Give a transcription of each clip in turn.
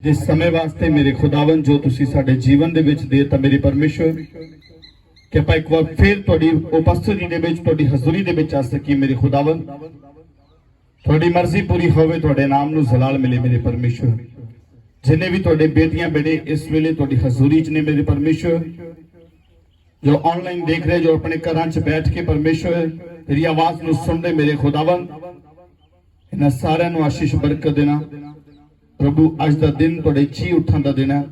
जिस समय वास्ते मेरे खुदावन जो तुसी साडे जीवन दे विच देता मेरे परमेश्वर कि आपां एक बार फिर तुहाडी उपस्थिति दे विच तुहाडी हज़ूरी दे विच आ सकीए मेरे खुदावन तुहाडी मर्जी पूरी होवे तुहाडे नाम नूं जलाल मिले मेरे परमेश्वर जिन्हें भी तुहाडे बेटियां बेटे इस वेले तुहाडी हज़ूरी च ने मेरे परमेश्वर जो ऑनलाइन देख रहे जो अपने घरां च बैठ के परमेश्वर तेरी आवाज नूं सुनदे मेरे खुदावन इन्हां सारिआं नूं आशीष बरकत देना प्रभु अज दा दिन तुहाडे जी उठण दा दिन है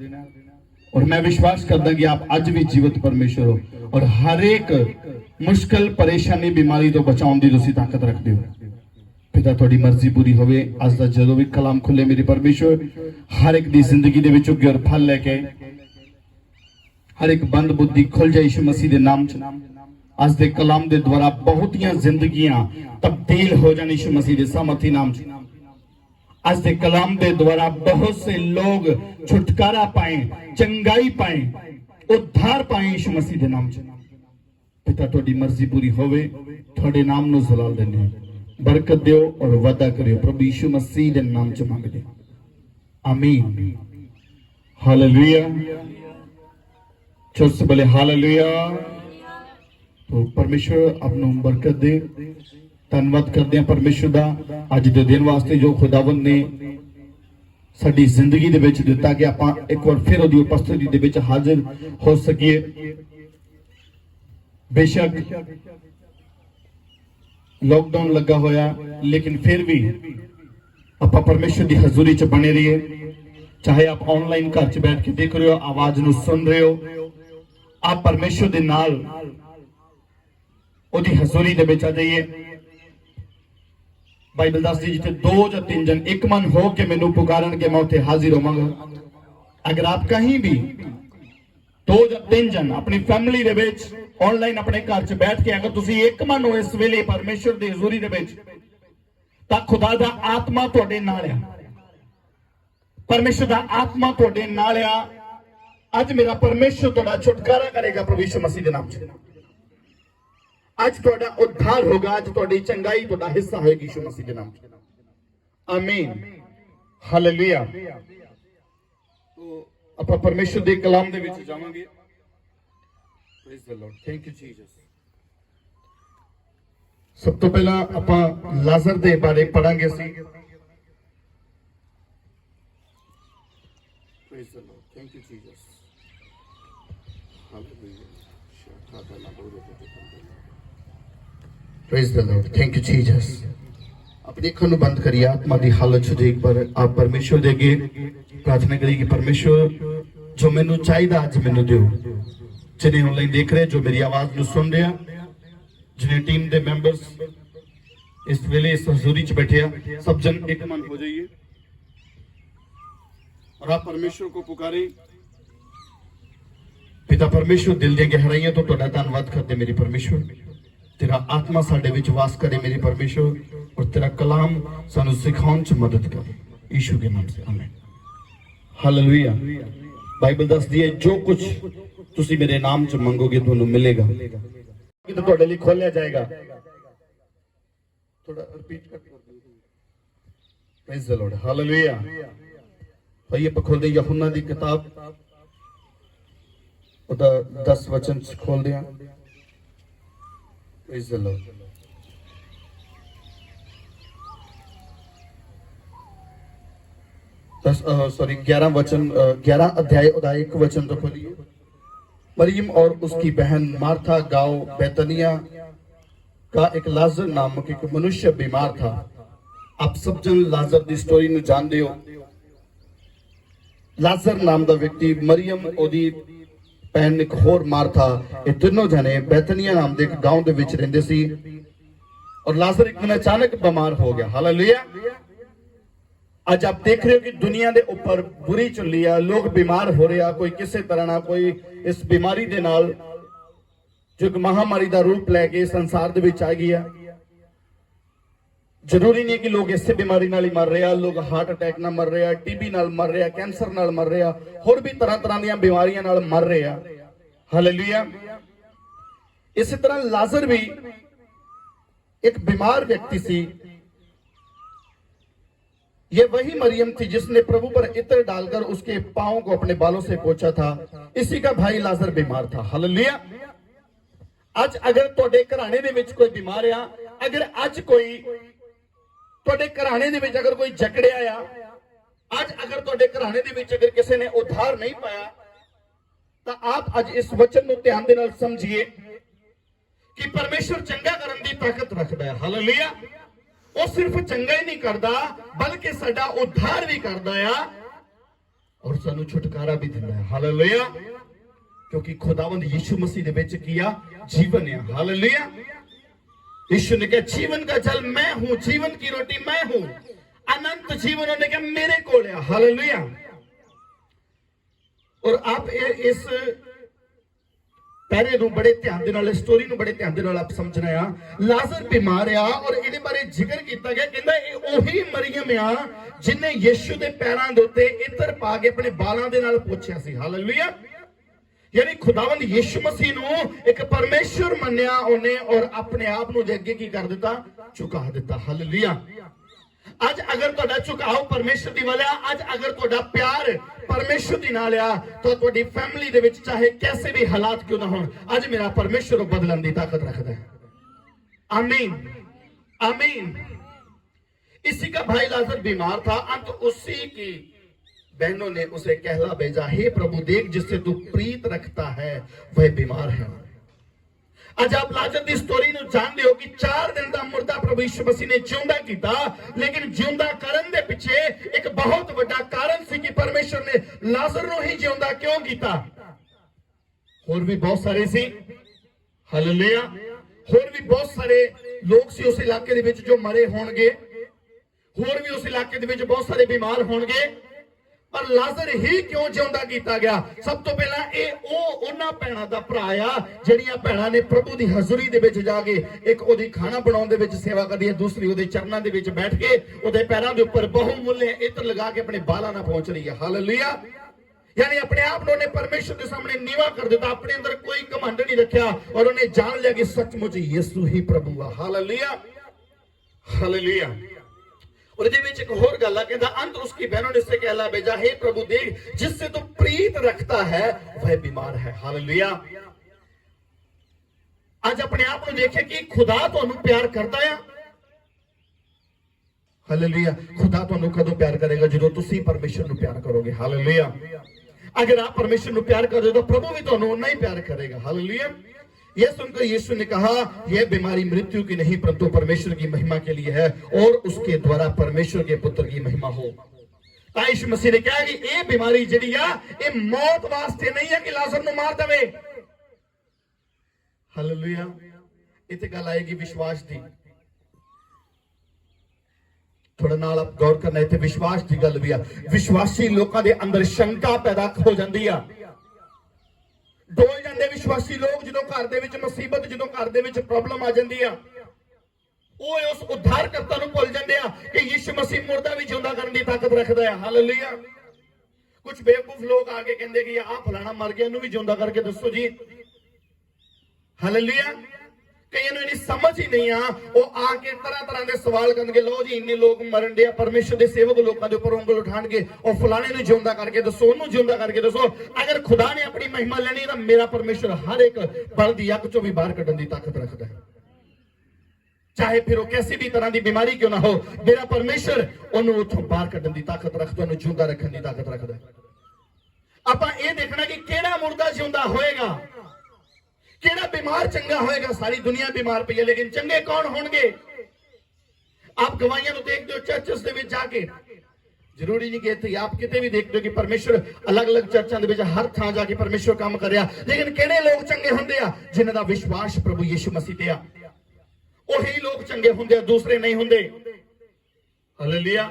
और मैं विश्वास करदा कि आप अज भी जीवित परमेश्वर हो और हर एक मुश्किल परेशानी बीमारी तो बचाउण दी तुसीं ताकत रखदे हो पिता तुहाडी मर्जी पूरी होवे अज दा जदों भी कलाम खुले मेरे परमेश्वर हर एक दी जिंदगी दे विच उगे और फल लेके हर एक बंद बुद्धि खुल जाए यीशु मसीह दे नाम च अज दे कलाम दे द्वारा बहुतियां जिंदगियां तब्दील हो जाण यीशु मसीह दे सामर्थी नाम च आज दे कलाम दे द्वारा बहुत से लोग छुटकारा पाए चंगाई पाए उद्धार पाए यीशु मसीह दे नाम च पिता तुहाडी मर्जी पूरी होवे तुहाडे नाम नूं जलाल देने बरकत दियो और वादा करियो प्रभु यीशु मसीह दे नाम च मंगदे आमीन हालेलुया चुस्त बोले हालेलुया तो परमेश्वर आपनों बरकत दे धन्यवाद करते हैं परमेश्वर का अज के दिन वास्ते जो खुदावन ने साडी जिंदगी दे विच दिता कि आपां एक बार फिर उहदी उपस्थिति दे विच हाजिर हो सकीए बेशक लॉकडाउन लगा होया लेकिन फिर भी आपां परमेश्वर की हजूरी च बने रहिए चाहे आप ऑनलाइन घर च बैठ के देख रहे हो आवाज नूं सुन रहे हो आप परमेश्वर दे नाल उहदी हजूरी दे विच आ जाइए बाइबल दसदी जिथे दो या तीन जन एक मन हो के मैनू पुकारन के मैं उथे हाजिर होवांगा अगर आप कहीं भी दो या तीन जन अपनी फैमिली दे विच ऑनलाइन अपने घर च बैठ के अगर तुसी एक मन हो इस वेले परमेश्वर दी हजूरी दे विच तां खुदा दा आत्मा तुहाडे नाल आ परमेश्वर दा आत्मा तुहाडे नाल आ अज मेरा परमेश्वर तुहाडा छुटकारा करेगा प्रभु यीशु मसीह दे नाम च आज तुहाडा उद्धार होगा आज तुहाडी चंगाई तुहाडा हिस्सा होएगी यीशु मसीह के नाम से आमीन हालेलुया तो ਆਪਾਂ परमेश्वर ਦੇ कलाम ਦੇ ਵਿੱਚ ਜਾਵਾਂਗੇ praise the Lord thank you Jesus ਸਭ ਤੋਂ ਪਹਿਲਾਂ ਆਪਾਂ ਲਾਜ਼ਰ ਦੇ ਬਾਰੇ ਪੜਾਂਗੇ ਅਸੀਂ praise the Lord thank you Jesus hallelujah शाखा ला Praise the Lord. Thank you, Jesus. अपनी अखों नूं बंद करिए आत्मा की हालत च एक बार आप परमेश्वर दे अगे प्रार्थना करिए कि परमेश्वर जो मैनू चाहिए अज मैनू दिओ जिन्हें ऑनलाइन देख रहे जो मेरी आवाज नूं सुन रहे जिन्हें टीम के मैंबर्स इस वेले इस हजूरी च बैठे सब जन एक मन हो जाइए और आप परमेश्वर को पुकारे पिता परमेश्वर दिल दी गहराइयां तो तुहाडा धन्नवाद करते मेरे परमेश्वर तेरा आत्मा साडे विच वास करे मेरे परमेश्वर और तेरा कलाम सानू सिखाउण च मदद कर यीशु के नाम से आमीन हालेलुया बाइबल दसदी है जो कुछ तुसी मेरे नाम च मंगोगे तुहानू मिलेगा कि तो तुहाडे लई खोलिया जाएगा थोड़ा रिपीट कर प्रेज द लॉर्ड हालेलुया भाई आप खोल दे यूहन्ना दी किताब ओदा 10 वचन खोल दिया Praise the Lord. सॉरी 11 वचन 11 अध्याय ओदा 1 वचन तो खोलिए मरियम और उसकी बहन मार्था गांव बैतनिया का एक लाजर नामक एक मनुष्य बीमार था आप सब जन लाजर दी स्टोरी नु जानदे हो लाजर नाम दा व्यक्ति मरियम ओदी भैन एक होर मार्था ये तीनों जने बैतनिया नाम के एक गांव दे विच रहिंदे सी और लाजर एक दिन अचानक बीमार हो गया हालेलुया आज आप देख रहे हो कि दुनिया के ऊपर बुरी चली है लोग बीमार हो रहे कोई किसी तरह ना कोई इस बीमारी दे नाल जो एक महामारी का रूप लैके संसार दे विच आ गई है जरूरी नहीं कि लोग इस बीमारी नाल ही मर रहे हैं लोग हार्ट अटैक नाल मर रहे हैं टीबी नाल मर रहे हैं कैंसर नाल मर रहे हैं होर भी तरह तरह दी बीमारियां नाल मर रहे हैं हालेलुया इसी तरह लाजर भी एक बीमार व्यक्ति सी ये वही मरियम थी जिसने प्रभु पर इत्र डालकर उसके पांवों को अपने बालों से पोंछा था। इसी का भाई लाजर बीमार था। हालेलुया। आज अगर ਤੁਹਾਡੇ ਘਰਾਣੇ ਦੇ ਵਿੱਚ ਕੋਈ ਬਿਮਾਰ ਆ, ਅਗਰ ਅੱਜ ਕੋਈ ਤੁਹਾਡੇ ਘਰਾਣੇ ਦੇ ਵਿੱਚ ਅਗਰ ਕੋਈ ਜਕੜਿਆ ਆ, ਅੱਜ ਅਗਰ ਤੁਹਾਡੇ ਘਰਾਣੇ ਦੇ ਵਿੱਚ ਅਗਰ ਕਿਸੇ ਨੇ ਉਧਾਰ ਨਹੀਂ ਪਾਇਆ, ਤਾਂ ਆਪ ਅੱਜ ਇਸ ਵਚਨ ਨੂੰ ਧਿਆਨ ਦੇ ਨਾਲ ਸਮਝੀਏ ਕਿ ਪਰਮੇਸ਼ਰ ਚੰਗਾ ਕਰਨ ਦੀ ਤਾਕਤ ਰੱਖਦਾ ਹੈ। ਹਾਲੇਲੂਇਆ। ਉਹ ਸਿਰਫ ਚੰਗਾ ਹੀ ਨਹੀਂ ਕਰਦਾ ਬਲਕਿ ਸਾਡਾ ਉਧਾਰ ਵੀ ਕਰਦਾ ਆ ਔਰ ਸਾਨੂੰ ਛੁਟਕਾਰਾ ਵੀ ਦਿੰਦਾ ਹੈ। ਹਾਲੇਲੂਇਆ। क्योंकि खुदावंद यीशु मसीह दे विच किया जीवन है। हालेलुया। यीशु ने कहा जीवन का जल मैं हूं, जीवन की रोटी मैं हूं, अनंत जीवन उन्होंने कहा मेरे कोल है। हालेलुया। और आप इस पैरे नूं बड़े ध्यान दे नाल, स्टोरी नूं बड़े ध्यान दे नाल आप समझना आ। लाजर बीमार आ और इहदे बारे जिक्र किया गया, कहंदा ये ओही मरियम आ जिन्ने यीशु दे पैरां दे उत्ते इत्र पा के अपने बालां दे नाल पोछिया सी। हालेलुया। यानी खुदावंद यीशु मसीह नूं एक परमेश्वर मन्निया उन्हें और अपने आप नूं अगे की कर दिता, झुका दिता। हालेलुया। आज अगर तुहाडा झुकाव परमेश्वर दी वाला, आज अगर तुहाडा प्यार परमेश्वर दी नाल आ, तो तुहाडी फैमिली दे विच चाहे कैसे भी हालात क्यों ना होण, आज मेरा परमेश्वर बदलण दी ताकत रखदा है। आमीन आमीन। इसी का भाई लाजर बीमार था, अंत उसी की बहनों ने उसे कहला भेजा, हे प्रभु देख जिससे तू प्रीत रखता है वह बीमार है। आज आप लाजर की स्टोरी ਨੂੰ ਜਾਣਦੇ ਹੋ ਕਿ 4 ਦਿਨ ਦਾ ਮੁਰਦਾ ਪ੍ਰਭੂ ਯਿਸੂ ਮਸੀਹ ਨੇ ਜਿਉਂਦਾ ਕੀਤਾ, ਲੇਕਿਨ ਜਿਉਂਦਾ ਕਰਨ ਦੇ ਪਿੱਛੇ ਇੱਕ ਬਹੁਤ ਵੱਡਾ ਕਾਰਨ ਸੀ ਕਿ ਪਰਮੇਸ਼ਰ ਨੇ ਲਾਜ਼ਰ ਨੂੰ ਹੀ ਜਿਉਂਦਾ ਕਿਉਂ ਕੀਤਾ। ਹੋਰ ਵੀ ਬਹੁਤ ਸਾਰੇ ਸੀ। ਹਾਲੇਲੂਇਆ। ਹੋਰ ਵੀ ਬਹੁਤ ਸਾਰੇ ਲੋਕ ਸੀ ਉਸ ਇਲਾਕੇ ਦੇ ਵਿੱਚ ਜੋ ਮਰੇ ਹੋਣਗੇ, ਹੋਰ ਵੀ ਉਸ ਇਲਾਕੇ ਦੇ ਵਿੱਚ ਬਹੁਤ ਸਾਰੇ ਬਿਮਾਰ ਹੋਣਗੇ, पर लाजर ही क्यों जिंदा किया गया। सब तो पहला उन्हां भैणां दा भरा आ जिहड़ियां भैणां ने प्रभु दी हज़ूरी दे विच जाके एक ओदी खाना बनाउण दे विच सेवा करदी है, दूसरी ओदे चरणां दे विच बैठ के ओदे पैरां दे उपर बहुमूल्य इत्र लगा के अपने बालां नाल पहुंच रही है। हालेलुया। यानी अपने आप ने परमेश्वर के सामने नीवा कर दिता, अपने अंदर कोई घमंड नहीं रखा और उन्हें जान लिया कि सचमुच यीशु ही प्रभु है। Hallelujah hallelujah. और एक होर गल है, कहता अंत उसकी बहनों ने इससे कहला भेजा, हे प्रभु देख जिससे तू प्रीत रखता है वह बीमार है। हालेलुया। आज अपने आप को देखे कि खुदा तुहानू प्यार करता है। हालेलुया। खुदा तुहानू कदों प्यार करेगा जो तुसी परमेश्वर नू प्यार करोगे। हालेलुया। अगर आप परमेश्वर नू प्यार करोगे तो प्रभु भी तुहानू उन्ना ही प्यार करेगा। हालेलुया। यह सुनकर यीशु ने कहा, यह बीमारी मृत्यु की नहीं परंतु परमेश्वर की महिमा के लिए है और उसके द्वारा परमेश्वर के पुत्र की महिमा हो। यीशु मसीह ने कहा कि यह बीमारी जिहड़ी आ ये मौत वास्ते नहीं है कि लाजर नूं मार देवे। हालेलुया। इत्थे गल आएगी विश्वास दी, थोड़ा नाल आप गौर करना। इत्थे विश्वास दी गल भी आ। विश्वासी लोकां दे अंदर शंका पैदा हो जांदी आ, डोल जाते विश्वासी लोग जो घर दे विच मुसीबत, जो घर दे विच प्रॉब्लम आ जाती है, वो उस उद्धारकर्ता नूं भुल जाते हैं कि यीशु मसीह मुर्दा भी जिंदा करने की ताकत रखता है। हालेलुया। कुछ बेवकूफ लोग आके कहते कि आ फलाना मर गया, इनू भी जिंदा करके दसो जी। हालेलुया। कई इन्नी समझ ही नहीं आ, वो आके तरह तरह के सवाल करनगे, लो जी इन्ने लोग मरन दे, परमेश्वर के सेवक लोगों के ऊपर उंगल उठाणगे और फलाने नूं जिंदा करके दसो, ओनू जिंदा करके दसो। अगर खुदा ने अपनी महिमा लेनी तो मेरा परमेश्वर हर एक बल दी अग चों भी बाहर कढण दी ताकत रखता है, चाहे फिर वो कैसी भी तरह की बीमारी क्यों ना हो। मेरा परमेश्वर उन्होंने उत्थों बाहर कढण दी ताकत रखता, उन्हें जिंदा रखण दी ताकत रखता है। आपां ये देखना कि किहड़ा मुर्दा जिंदा होएगा, केड़ा बीमार चंगा होएगा। सारी दुनिया बीमार पई है, लेकिन चंगे कौन होंगे। आप गवाहियां देखते हो चर्चेस दे विच जाके, जरूरी नहीं कि आप किते भी देखते हो कि परमेश्वर अलग अलग चर्चां दे विच हर थां जाके परमेश्वर काम कर रहा, लेकिन केड़े लोग चंगे होंदे आ जिन्हां दा विश्वास प्रभु यीशु मसीह ते आ, ओही लोग चंगे होंदे आ, दूसरे नहीं होंदे। हालेलुया।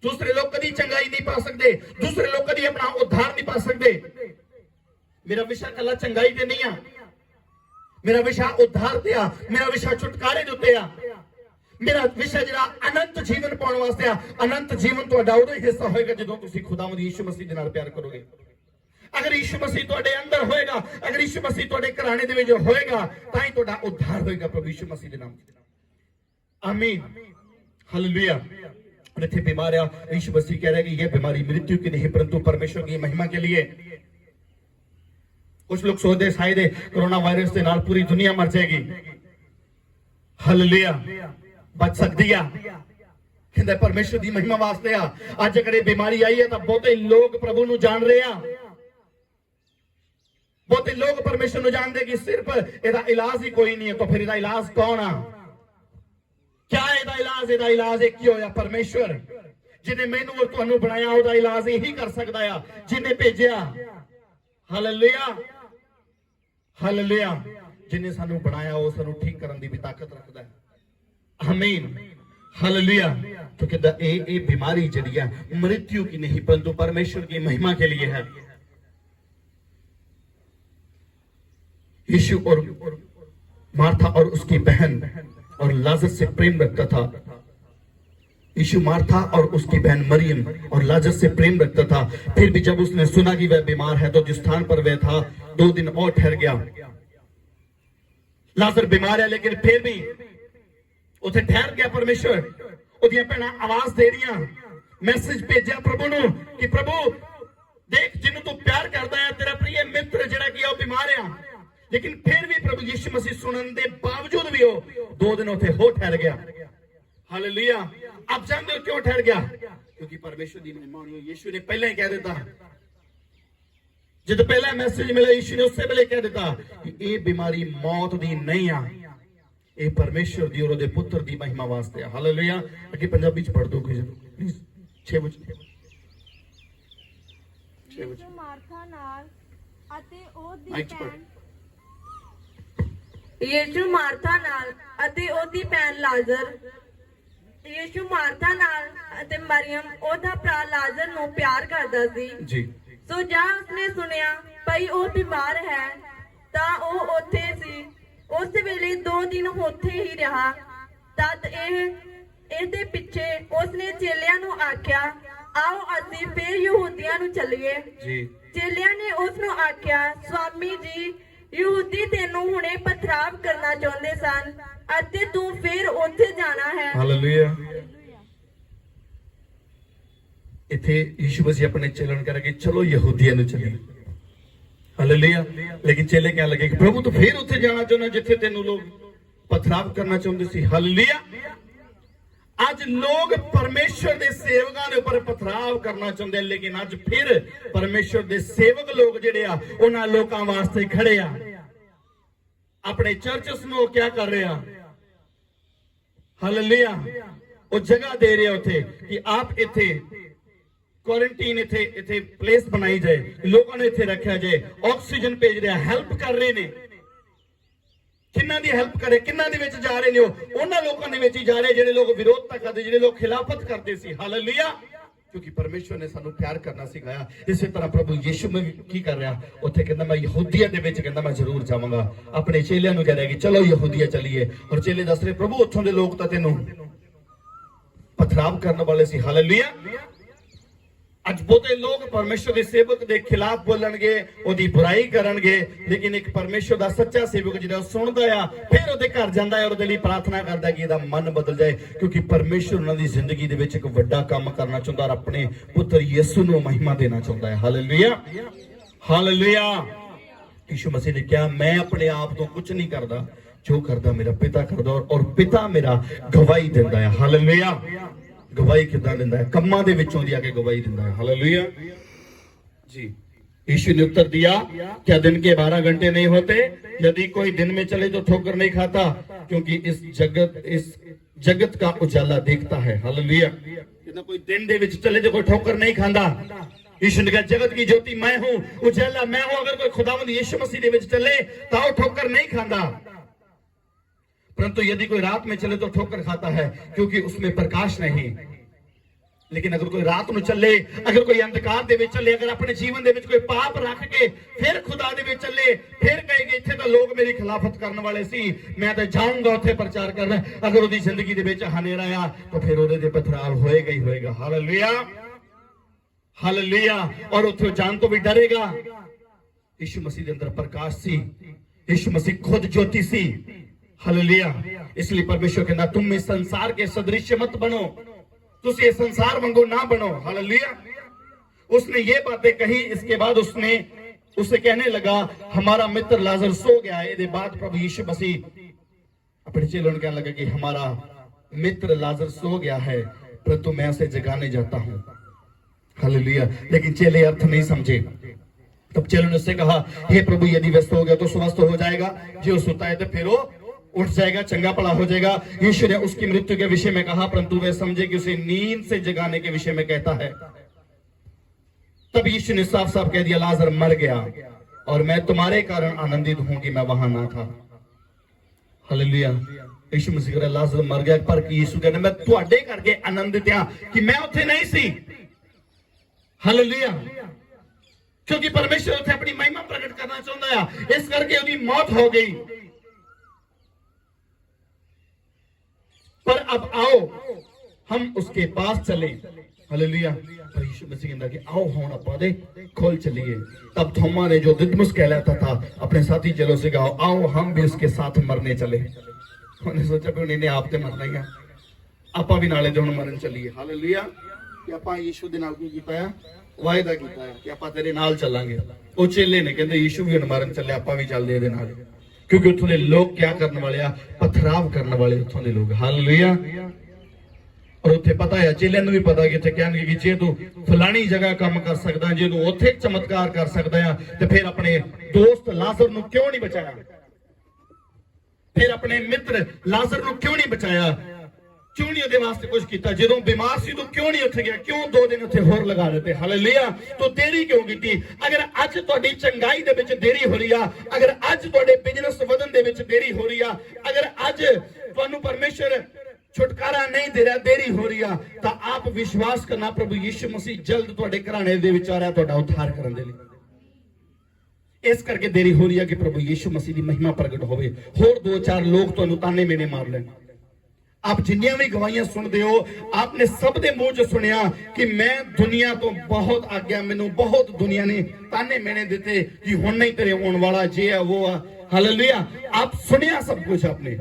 दूसरे लोग कभी चंगाई नहीं पा सकते, दूसरे लोग कभी अपना उद्धार नहीं पा सकते। मेरा विषय कला चंगाई ते नहीं आ, मेरा विषय उद्धार ते आ, मेरा विषय छुटकारे दे उत्ते आ, मेरा विषय जिहड़ा अनंत जीवन पाउण वास्ते आ। अनंत जीवन तुहाडा उदों हिस्सा होएगा जदों तुसीं खुदावंद यीशु मसीह दे नाल प्यार करोगे। अगर यीशु मसीह तुहाडे अंदर होएगा, अगर यीशु मसीह तुहाडे घराणे दे विच होएगा, तां ही तुहाडा उद्धार होएगा प्रभु यीशु मसीह दे नाम। आमीन। हालेलुया। और इतने बीमार है, यीशु मसीह कह रहा है कि यह बीमारी मृत्यु की नहीं परंतु परमेश्वर की महिमा के लिए। कुछ लोग सोचते शायद कोरोना वायरस के नाल पूरी दुनिया मर जाएगी, हालेलुया, बच सकती है, कहते परमेश्वर की महिमा वास्ते आ। अज अगर ये बीमारी आई है तो बहुते लोग प्रभु ਨੂੰ जान रहे हैं, बहुते लोग परमेश्वर ਨੂੰ जानते कि सिर्फ ਇਹਦਾ इलाज ही कोई नहीं है, तो फिर ਇਹਦਾ इलाज कौन आ? क्या ਇਹਦਾ इलाज? ਇਹਦਾ इलाज एक ही होया, परमेश्वर जिन्हें मैनू और ਤੁਹਾਨੂੰ बनाया ਉਹਦਾ इलाज यही कर सकता है, जिन्हें भेजा। हालेलुया, हालेलुया, जिन्हें सानू बनाया वो सानू ठीक करने की भी ताकत रखता है। आमीन, हालेलुया। तो कहता ये बीमारी जड़ी है मृत्यु की नहीं परंतु परमेश्वर की महिमा के लिए है। यीशु और मार्था और उसकी बहन और लाजर से प्रेम रखता था। यीशु मार्था और उसकी बहन मरियम और लाजर से प्रेम रखता था। फिर भी जब उसने सुना कि वह बीमार है तो जिस स्थान पर वह था 2 दिन और ठहर गया। लाजर बीमार है लेकिन फिर भी उसे ठहर गया। परमेश्वर उदियां भैणां आवाज दे रही, मैसेज भेजा प्रभु ਨੂੰ कि प्रभु देख जिन्हों तू प्यार करता है, तेरा प्रिय मित्र जिहड़ा कि वो बीमार है, लेकिन फिर भी प्रभु यीशु मसीह सुनने के बावजूद भी वो 2 दिन उसे हो ठहर गया। हालेलुया। आप जानते हो क्यों ठहर गया? क्योंकि परमेश्वर की महिमा होनी। यीशु ने पहले ही कह देता, जब पहला मैसेज मिला यीशु ने उससे पहले कह देता कि ये बीमारी मौत दी नहीं आ, ये परमेश्वर दी और उहदे पुत्र दी महिमा वास्ते। हालेलुया। अगे पंजाबी च पढ़ दो प्लीज। 6 बजे मार्था नाल अते ओदी माइक च पढ़। यीशु मार्था नाल अते ओदी भैन लाजर, यीशु मार्था नाल अते मरियम ओदा भरा लाजर ਨੂੰ ਪਿਆਰ ਕਰਦਾ ਸੀ जी। ਸੋ ਜਾਂ ਉਸਨੇ ਸੁਨਿਆ ਭਈ ਉਹ ਬਿਮਾਰ ਹੈ ਤਾਂ ਉਹ ਉੱਥੇ ਸੀ। ਉਸ ਵੇਲੇ 2 ਦਿਨ ਉੱਥੇ ਹੀ ਰਿਹਾ। ਤਦ ਇਹਦੇ ਪਿੱਛੇ ਉਸਨੇ ਚੇਲਿਆਂ ਨੂੰ ਆਖਿਆ, ਆਓ ਅਸੀਂ ਫੇਰ ਯਹੂਦੀਆਂ ਨੂੰ ਚੱਲੀਏ। जी। ਚੇਲਿਆਂ ਨੇ ਉਸ ਨੂੰ ਆਖਿਆ, ਸਵਾਮੀ ਜੀ, ਯਹੂਦੀ ਤੈਨੂੰ ਹੁਣੇ ਪਥਰਾਵ ਕਰਨਾ ਚਾਹੁੰਦੇ ਸਨ ਅਤੇ ਤੂੰ ਫੇਰ ਉੱਥੇ ਜਾਣਾ ਹੈ। ਹਾਲੇਲੂਇਆ। इथे यीशु मसीह अपने चेलों ने कहा कि चलो यहूदियों ने चलिए। हालेलुया। लेकिन चेले क्या लगे कि प्रभु तो फिर उत्थे जाना चाहना जिथे तेनू लोग पथराव करना चाहते सी। हालेलुया। आज लोग परमेश्वर दे सेवकां दे ऊपर पथराव करना चाहते हैं, लेकिन आज फिर परमेश्वर दे सेवक लोग जिहड़े आ उन्हां लोकां वास्ते खड़े आ। अपने चर्चस नूं क्या कर रहे आ? हालेलुया। वो जगह दे रहे उथे कि आप इथे क्वारंटीन इथे प्लेस बनाई जाए, लोगों ने इथे रखा जाए, ऑक्सीजन भेज रहे, हेल्प कर रहे ने। किन्ना दी हेल्प करे, किन्ना दे विच जा रहे ने? उन्हां लोकां दे विच ही जा रहे जिहड़े लोग विरोधता करदे, जिहड़े लोग खिलाफत करते सी। हालेलुया। क्योंकि परमेश्वर ने सानू प्यार करना सिखाया। इसी तरह प्रभु यीशु में की कर रहा, उत्थे कहंदा मैं यहूदिया दे विच कहंदा मैं जरूर जावांगा। अपने चेलियां नूं कह रहा कि चलो यहूदिया चलिए, और चेले दस रहे प्रभु उत्थों दे लोग तां तैनूं पथराव करने वाले सी। हालेलुया। अज बहुते लोग परमेश्वर के सेवक के खिलाफ बोलणगे, ओदी बुराई करनगे, लेकिन एक परमेश्वर का सच्चा सेवक जिहड़ा सुनदा आ फिर ओदे घर जांदा है और ओदे लई प्रार्थना करदा कि इहदा मन बदल जाए, क्योंकि परमेश्वर उन्हां दी जिंदगी दे विच एक वड्डा काम करना चाहुंदा और अपने पुत्र यीशु नूं महिमा देना चाहुंदा है। हालेलुया। हालेलुया। यीशु मसीह ने कहा मैं अपने आप तो कुछ नहीं करदा, जो करदा मेरा पिता करदा और पिता मेरा गवाही दिंदा है। हालेलुया। गवाही कितना दिंदा है? कम्मां दे विचों दी आके गवाही दिंदा है। हालेलुया जी। यीशु ने उत्तर दिया, क्या दिन के 12 घंटे नहीं होते? यदि कोई दिन में चले तो ठोकर नहीं खाता, क्योंकि इस जगत का उजाला देखता है। हालेलुया। यदि कोई दिन दे विच चले तो कोई ठोकर नहीं खांदा। यीशु ने कहा जगत की ज्योति मैं हूं, उजाला मैं हूं। अगर कोई खुदावंद यीशु मसीह दे विच चले तो वो ठोकर नहीं खांदा, परंतु यदि कोई रात में चले तो ठोकर खाता है, क्योंकि उसमें प्रकाश नहीं। लेकिन अगर कोई रात में चले, अगर कोई अंधकार दे विच चले, अगर अपने जीवन दे विच कोई पाप रख के फिर खुदा दे विच चले, फिर कहेगा इत्थे तो लोग मेरी खिलाफत करने वाले सी, मैं तो जाऊंगा उत्थे प्रचार करना, अगर उहदी जिंदगी दे विच हनेरा आ तो फिर उहदे ते पथराव होएगा ही होएगा। हालेलुया। हालेलुया। और उत्थे जान तो भी डरेगा। यीशु मसीह के अंदर प्रकाश सी, यीशु मसीह खुद ज्योति सी। हालेलुया। इसलिए परमेश्वर कहना तुम इस संसार के सदृश मत बनो। तुसी इस संसार वांगू ना बनो। हालेलुया। उसने ये बातें कही। इसके बाद उसे कहने लगा हमारा मित्र लाजर सो गया है। इसके बाद प्रभु यीशु मसीह अपने चेलों को कहने लगा कि हमारा मित्र लाजर सो गया है, परंतु मैं उसे जगाने जाता हूं। हालेलुया। लेकिन चेले अर्थ नहीं समझे। तब चेलों ने उससे कहा, हे प्रभु, यदि व्यस्त हो गया तो स्वस्थ हो जाएगा, जो सोता है तो फिर वो उठ जाएगा, चंगा भला हो जाएगा। यीशु ने उसकी मृत्यु के विषय में कहा, परंतु वे समझे कि उसे नींद से जगाने के विषय में कहता है। तब यीशु ने साफ साफ कह दिया, लाजर मर गया और मैं तुम्हारे कारण आनंदित हूं कि मैं वहां ना था। हालेलुया। यीशु मसीह कह लाजर मर गया, पर यीशु कहने मैं तुहाडे करके आनंदित हां कि मैं उत्थे नहीं सी। हालेलुया। क्योंकि परमेश्वर उत्थे अपनी महिमा प्रकट करना चाहता है, इस करके उसकी मौत हो गई। पर अब आओ हम उसके पास चले। हालेलुया। पर यीशु मसीह कहता कि आओ हुण आपां दे खोल चलिए। तब थोमा ने, जो दिदमुस कहलाता था, अपने साथी चलो से कहा, आओ हम भी उसके साथ मरने चले। उन्हें सोचा कि उन्हें आप ते मरना ही है, आपां भी नाले हुण मरन चलिए। हालेलुया। कि आपां यीशु दे नाल की कीता है, वायदा कीता है कि आपां तेरे नाल चलांगे। ਉਹ ਚੇਲੇ ਨੇ ਕਹਿੰਦੇ ਯੀਸ਼ੂ ਵੀ ਹੁਣ ਮਰਨ ਚੱਲੇ, ਆਪਾਂ ਵੀ ਚੱਲਦੇ ਇਹਦੇ ਨਾਲ, ਕਿਉਂਕਿ ਉੱਥੋਂ ਦੇ ਲੋਕ ਕਿਆ ਕਰਨ ਵਾਲੇ ਆ, ਪਥਰਾਵ ਕਰਨ ਵਾਲੇ ਉੱਥੋਂ ਦੇ ਲੋਕ। ਹਾਲੇਲੂਇਆ। ਔਰ ਉੱਥੇ ਪਤਾ ਹੈ, ਚੇਲਿਆਂ ਨੂੰ ਵੀ ਪਤਾ ਕਿ ਇੱਥੇ ਕਹਿਣਗੇ ਕਿ ਜੇ ਤੂੰ ਫਲਾਣੀ ਜਗ੍ਹਾ ਕੰਮ ਕਰ ਸਕਦਾ, ਜੇ ਤੂੰ ਉੱਥੇ ਚਮਤਕਾਰ ਕਰ ਸਕਦਾ ਆ, ਤੇ ਫਿਰ ਆਪਣੇ ਦੋਸਤ ਲਾਜ਼ਰ ਨੂੰ ਕਿਉਂ ਨਹੀਂ ਬਚਾਇਆ? ਫਿਰ ਆਪਣੇ ਮਿੱਤਰ ਲਾਜ਼ਰ ਨੂੰ ਕਿਉਂ ਨਹੀਂ ਬਚਾਇਆ? क्यों नहीं ਉਹਦੇ ਵਾਸਤੇ ਕੁਝ ਕੀਤਾ? ਜਦੋਂ ਬਿਮਾਰ ਸੀ ਤੂੰ ਕਿਉਂ ਨਹੀਂ ਉੱਥੇ ਗਿਆ? ਕਿਉਂ 2 ਦਿਨ ਉੱਥੇ ਹੋਰ ਲਗਾ ਦਿੱਤੇ? ਹਾਲੇਲੂਇਆ। ਤੂੰ ਦੇਰੀ ਕਿਉਂ ਕੀਤੀ? ਅਗਰ ਅੱਜ ਤੁਹਾਡੀ ਚੰਗਾਈ ਦੇ ਵਿੱਚ ਦੇਰੀ ਹੋ ਰਹੀ ਆ, ਅਗਰ ਅੱਜ ਤੁਹਾਡੇ ਬਿਜ਼ਨਸ ਵਧਣ ਦੇ ਵਿੱਚ ਦੇਰੀ ਹੋ ਰਹੀ ਆ, ਅਗਰ ਅੱਜ ਤੁਹਾਨੂੰ ਪਰਮੇਸ਼ਰ ਛੁਟਕਾਰਾ ਨਹੀਂ ਦੇ ਰਿਹਾ, ਦੇਰੀ ਹੋ ਰਹੀ ਆ, ਤਾਂ ਆਪ ਵਿਸ਼ਵਾਸ ਕਰਨਾ ਪ੍ਰਭੂ ਯੀਸ਼ੂ ਮਸੀਹ ਜਲਦ ਤੁਹਾਡੇ ਘਰਾਣੇ ਦੇ ਵਿੱਚ ਆ ਰਿਹਾ ਤੁਹਾਡਾ ਉद्धार ਕਰਨ ਦੇ ਲਈ। ਇਸ ਕਰਕੇ ਦੇਰੀ ਹੋ ਰਹੀ ਆ ਕਿ ਪ੍ਰਭੂ ਯੀਸ਼ੂ ਮਸੀਹ ਦੀ ਮਹਿਮਾ ਪ੍ਰਗਟ ਹੋਵੇ। ਹੋਰ 2-4 ਲੋਕ ਤੁਹਾਨੂੰ ਤਾਨੇ ਮੇਨੇ ਮਾਰ ਲੈਣ। आप जिन्नियां भी गवाहियां सुनते हो, आपने सब दे मुंह च सुनिया कि मैं दुनिया तो बहुत आ गया, मैनू बहुत दुनिया ने ताने मेने दिते कि हुण नहीं तेरे होने वाला, जे है वो है। हालेलुया। आप सुनिया सब कुछ आपने।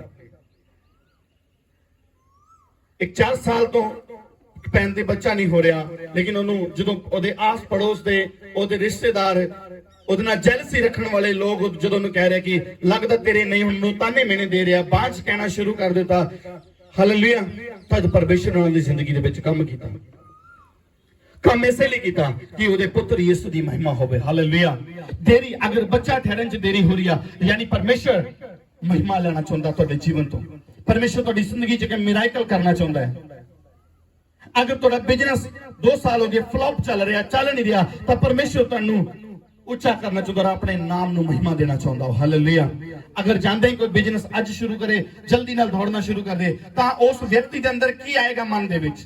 एक 4 साल तो भैन दे बच्चा नहीं हो रहा, लेकिन ਉਹਨੂੰ ਜਦੋਂ ਉਹਦੇ ਆਸ ਪੜੋਸ ਦੇ ਉਹਦੇ ਰਿਸ਼ਤੇਦਾਰ ਉਹਦੇ ਨਾਲ ਜੈਲਸੀ ਰੱਖਣ ਵਾਲੇ ਲੋਕ ਜਦੋਂ ਉਹਨੂੰ ਕਹਿ ਰਹੇ ਕਿ ਲੱਗਦਾ ਤੇਰੇ ਨਹੀਂ, ਹੁਣ ਨੂੰ ਤਾਨੇ ਮੇਨੇ ਦੇ ਰਿਹਾ, ਬਾਅਦ ਚ ਕਹਿਣਾ ਸ਼ੁਰੂ ਕਰ ਦਿੱਤਾ। ਹਾਲੇਲੂਇਆ। ਤਦ ਪਰਮੇਸ਼ਰ ਨੇ ਉਹਨਾਂ ਦੀ ਜ਼ਿੰਦਗੀ ਦੇ ਵਿੱਚ ਕੰਮ ਕੀਤਾ। ਕੰਮ ਇਸੇ ਲਈ ਕੀਤਾ ਕਿ ਉਹਦੇ ਪੁੱਤਰ ਯਿਸੂ ਦੀ ਮਹਿਮਾ ਹੋਵੇ। ਹਾਲੇਲੂਇਆ। ਦੇਰੀ, ਅਗਰ ਬੱਚਾ ਠਹਿਰਨ ਚ ਦੇਰੀ ਹੋ ਰਹੀ ਆ, ਯਾਨੀ ਪਰਮੇਸ਼ਰ ਮਹਿਮਾ ਲੈਣਾ ਚਾਹੁੰਦਾ ਤੁਹਾਡੇ ਜੀਵਨ ਤੋਂ। ਪਰਮੇਸ਼ਰ ਤੁਹਾਡੀ ਜ਼ਿੰਦਗੀ ਚ ਇੱਕ ਮਿਰਾਕਲ ਕਰਨਾ ਚਾਹੁੰਦਾ ਹੈ। ਅਗਰ ਤੁਹਾਡਾ ਬਿਜ਼ਨਸ 2 ਸਾਲ ਹੋ ਗਏ ਫਲॉप ਚੱਲ ਰਿਹਾ, ਚੱਲ ਨਹੀਂ ਰਿਹਾ, ਤਾਂ ਪਰਮੇਸ਼ਰ ਤੁਹਾਨੂੰ ਉੱਚਾ ਕਰਨਾ ਚਾਹੁੰਦਾ, ਆਪਣੇ ਨਾਮ ਨੂੰ ਮਹਿਮਾ ਦੇਣਾ ਚਾਹੁੰਦਾ। ਹਾਲੇਲੂਇਆ। ਅਗਰ ਜਾਂਦੇ ਹੀ ਕੋਈ ਬਿਜ਼ਨਸ ਅੱਜ ਸ਼ੁਰੂ ਕਰੇ, ਜਲਦੀ ਨਾਲ ਦੌੜਨਾ ਸ਼ੁਰੂ ਕਰ ਦੇ, ਤਾਂ ਉਸ ਵਿਅਕਤੀ ਦੇ ਅੰਦਰ ਕੀ ਆਏਗਾ ਮਨ ਦੇ ਵਿੱਚ?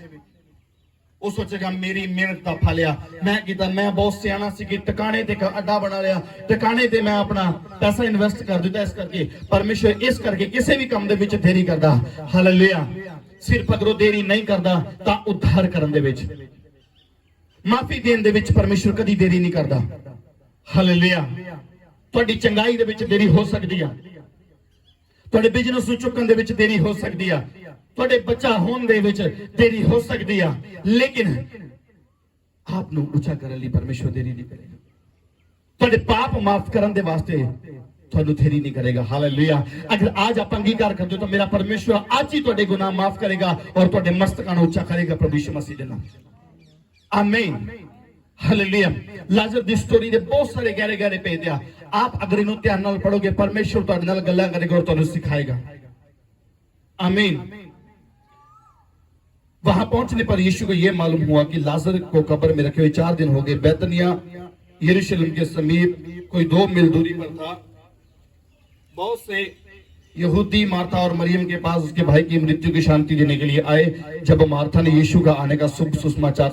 ਉਹ ਸੋਚੇਗਾ ਮੇਰੀ ਮਿਹਨਤ ਦਾ ਫਲ ਆ, ਮੈਂ ਕੀਤਾ, ਮੈਂ ਬਹੁਤ ਸਿਆਣਾ ਸੀ ਕਿ ਟਿਕਾਣੇ ਤੇ ਅੱਡਾ ਬਣਾ ਲਿਆ, ਟਿਕਾਣੇ ਤੇ ਮੈਂ ਆਪਣਾ ਪੈਸਾ ਇਨਵੈਸਟ ਕਰ ਦਿੱਤਾ। ਇਸ ਕਰਕੇ ਪਰਮੇਸ਼ਰ ਇਸ ਕਰਕੇ ਕਿਸੇ ਵੀ ਕੰਮ ਦੇ ਵਿੱਚ ਦੇਰੀ ਕਰਦਾ। ਹਾਲੇਲੂਇਆ। ਸਿਰਫ ਅਗਰ ਉਹ ਦੇਰੀ ਨਹੀਂ ਕਰਦਾ ਤਾਂ ਉद्धार ਕਰਨ ਦੇ ਵਿੱਚ, ਮਾਫੀ ਦੇਣ ਦੇ ਵਿੱਚ ਪਰਮੇਸ਼ਰ ਕਦੀ ਦੇਰੀ ਨਹੀਂ ਕਰਦਾ। ਹਾਲੇਲੂਇਆ। ਤੁਹਾਡੀ ਚੰਗਾਈ ਦੇ ਵਿੱਚ ਦੇਰੀ ਹੋ ਸਕਦੀ ਆ, ਤੁਹਾਡੇ ਬਿਜ਼ਨਸ ਨੂੰ ਚੁੱਕਣ ਦੇ ਵਿੱਚ ਦੇਰੀ ਹੋ ਸਕਦੀ ਆ, ਤੁਹਾਡੇ ਬੱਚਾ ਹੋਣ ਦੇ ਵਿੱਚ ਦੇਰੀ ਹੋ ਸਕਦੀ ਆ, ਲੇਕਿਨ ਆਪ ਨੂੰ ਉੱਚਾ ਕਰਨ ਲਈ ਪਰਮੇਸ਼ਰ ਦੇਰੀ ਨਹੀਂ ਕਰੇਗਾ। ਤੁਹਾਡੇ ਪਾਪ ਮਾਫ ਕਰਨ ਦੇ ਵਾਸਤੇ ਤੁਹਾਨੂੰ ਦੇਰੀ ਨਹੀਂ ਕਰੇਗਾ। ਹਾਲੇਲੂਇਆ। ਅਗਰ ਅੱਜ ਆਪ ਅੰਗੀਕਾਰ ਕਰਦੇ ਹੋ ਤਾਂ ਮੇਰਾ ਪਰਮੇਸ਼ਰ ਅੱਜ ਹੀ ਤੁਹਾਡੇ ਗੁਨਾਹ ਮਾਫ ਕਰੇਗਾ ਔਰ ਤੁਹਾਡੇ ਮਸਤਕਾਂ ਨੂੰ ਉੱਚਾ ਕਰੇਗਾ ਪ੍ਰਭੂ ਯਿਸੂ ਮਸੀਹ ਦੇ ਨਾਮ। ਆਮੀਨ। ਹਾਲੇਲੂਇਆ। ਲਾਜ਼ਰ ਦੀ ਸਟੋਰੀ ਦੇ ਬਹੁਤ ਸਾਰੇ ਗਹਿਰੇ ਗਹਿਰੇ ਭੇਦ ਆ। ਆਪ ਅਗਰ ਇਹਨੂੰ ਧਿਆਨ ਨਾਲ ਪੜੋਗੇ, ਪਰਮੇਸ਼ਰ ਤੁਹਾਡੇ ਨਾਲ ਗੱਲਾਂ ਕਰੇਗਾ ਔਰ ਤੁਹਾਨੂੰ ਸਿਖਾਏਗਾ। आमीन। वहां पहुंचने पर यीशु को यह मालूम हुआ कि लाजर को कब्र में रखे हुए 4 दिन हो गए। बैतनिया यरूशलेम के समीप कोई 2 मील दूरी पर था। बहुत से यहूदी मार्था और मरियम के पास उसके भाई की मृत्यु की शांति देने के लिए आए। जब मार्था ने यीशु का आने का शुभ समाचार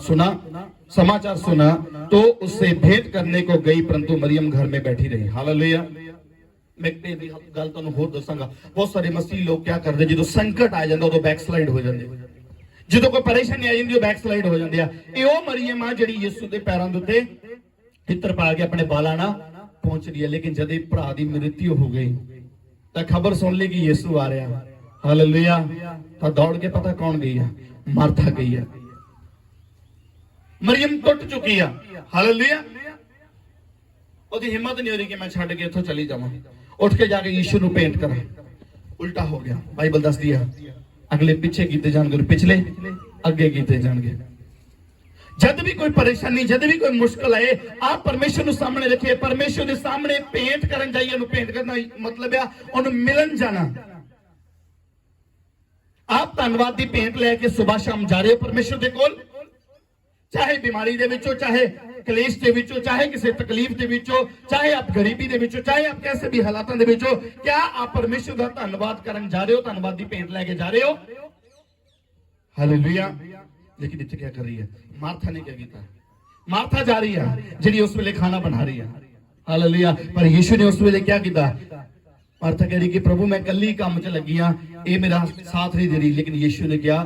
सुना तो उससे भेंट करने को गई, परंतु मरियम घर में बैठी रही। हालेलुया। मैं गल तुहानू होर दसांगा, बहुत सारे मसीह लोग क्या करते, जो संकट आ जाता उदों बैकस्लाइड हो जाते, जो कोई परेशानी आ जाती बैकस्लाइड हो जाती है। ये मरियम आ जिहड़ी यीशु दे पैरां दे उत्ते इत्र पा के अपने बालां नाल पहुंच रही है। लेकिन जद भरा दी मृत्यु हो गई तो खबर सुन ली कि यीशु आ रहा। हालेलुया। तो दौड़ के पता कौन गई है? मार्था गई है। ਮਰੀਮ ਟੁੱਟ ਚੁੱਕੀ ਆ। ਹਾਲੇਲੂਇਆ। ਉਹਦੀ ਹਿੰਮਤ ਨਹੀਂ ਹੋ ਰਹੀ ਕਿ ਮੈਂ ਛੱਡ ਕੇ ਇੱਥੋਂ ਚਲੀ ਜਾਵਾਂ, ਉੱਠ ਕੇ ਜਾ ਕੇ ਯੀਸ਼ੂ ਨੂੰ ਪੇਂਟ ਕਰਾਂ। ਉਲਟਾ ਹੋ ਗਿਆ। ਬਾਈਬਲ ਦੱਸਦੀ ਆ ਅਗਲੇ ਪਿੱਛੇ ਕੀਤੇ ਜਾਣਗੇ, ਪਿਛਲੇ ਅੱਗੇ ਕੀਤੇ ਜਾਣਗੇ। जब भी कोई परेशानी, जब भी कोई मुश्किल आए, आप परमेश्वर ਨੂੰ ਸਾਹਮਣੇ ਰੱਖिए। परमेश्वर ਦੇ ਸਾਹਮਣੇ पेंट ਕਰਨ ਜਾਈਏ। ਉਹਨੂੰ पेंट ਕਰਨਾ मतलब है ਉਹਨੂੰ ਮਿਲਣ ਜਾਣਾ। आप ਧੰਨਵਾਦ ਦੀ पेंट ਲੈ ਕੇ ਸਵੇਰ ਸ਼ਾਮ ਜਾ ਰਹੇ ਹੋ परमेश्वर ਦੇ ਕੋਲ, ਚਾਹੇ ਬਿਮਾਰੀ ਦੇ ਵਿੱਚੋਂ, ਚਾਹੇ ਕਲੇਸ਼ ਦੇ ਵਿੱਚੋਂ, ਚਾਹੇ ਕਿਸੇ ਤਕਲੀਫ ਦੇ ਵਿੱਚੋਂ, ਚਾਹੇ ਆਪ ਗਰੀਬੀ ਦੇ ਵਿੱਚੋਂ, ਚਾਹੇ ਆਪ ਕਿਸੇ ਵੀ ਹਾਲਾਤਾਂ ਦੇ ਵਿੱਚੋਂ, ਕਿਆ ਆਪ परमेश्वर ਦਾ ਧੰਨਵਾਦ ਕਰਨ ਜਾ ਰਹੇ ਹੋ? ਧੰਨਵਾਦ ਦੀ पेंट ਲੈ ਕੇ ਜਾ ਰਹੇ ਹੋ? हालेलुया। लेकिन इतने क्या कर रही है मार्था ने? क्या किया? मार्था जा रही है जी उस वेले खाना बना रही है। हालेलुया। पर यीशु ने उस वेले क्या किया? मार्था कह रही कि प्रभु मैं कल्ली काम च लगी हाँ, ये मेरा साथ नहीं दे रही। लेकिन यीशु ने क्या?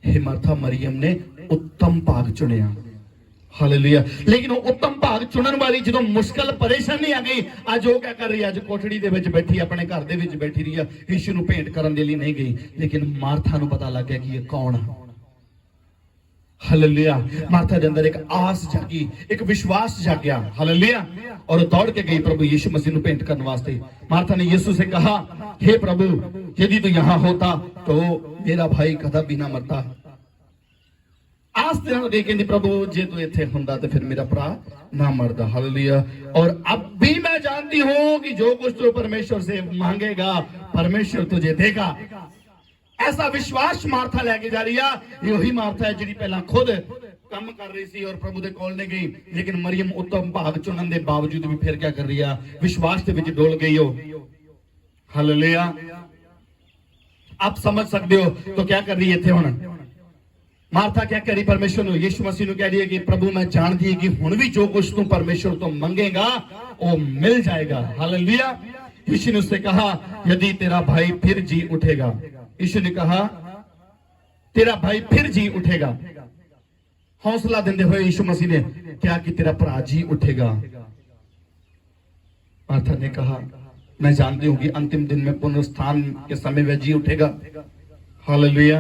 हे मार्था, मरियम ने उत्तम भाग चुनिया। हालेलुया। लेकिन वो उत्तम भाग चुनन वाली जो मुश्किल परेशानी आ गई, आज वो क्या कर रही है? आज कोठड़ी दे विच बैठी, अपने घर दे विच बैठी रही है, यीशु नूं भेंट करन दे लई नहीं गई। लेकिन मार्था नूं पता लग गया कि ये कौन है। हालेलुया। मार्था के अंदर एक आस जागी, एक विश्वास जागया। हालेलुया। और दौड़ के गई प्रभु यीशु मसीह नूं भेंट करने वास्ते। मार्था ने यीशु से कहा, हे प्रभु, यदि तू यहां होता तो मेरा भाई कभी ना मरता। आस दे कहती प्रभु जे तू इत्थे हुंदा तो फिर मेरा भरा ना मरदा। हालेलुया। और अब भी मैं जानती हूं कि जो कुछ तू परमेश्वर से मांगेगा परमेश्वर तुझे देगा। ऐसा विश्वास मार्था लेके जा रही है। यही मार्था है जी पहला खुद काम कर रही थी और प्रभु दे कोल नहीं गई। लेकिन मरियम उत्तम भाग चुनन दे बावजूद भी फिर क्या कर रही है? विश्वास के विच डोल गई हो। हालेलुया। आप समझ सकते हो तो क्या कर रही है इत्थे हुण? मार्था क्या कह रही परमेश्वर नूं? यीशु मसीह नूं कह रही है कि प्रभु मैं जानती है कि हुण भी जो कुछ तू परमेश्वर तो मंगेगा वो मिल जाएगा। हालेलुया। यीशु ने उससे कहा, यदि तेरा भाई फिर जी उठेगा। यीशु ने कहा तेरा भाई फिर जी उठेगा। हौसला देते हुए यीशु मसीह ने क्या कि तेरा भरा जी उठेगा। मार्था ने कहा मैं जानती हूं कि अंतिम दिन में पुनरुत्थान के समय वह जी उठेगा। हालेलुया।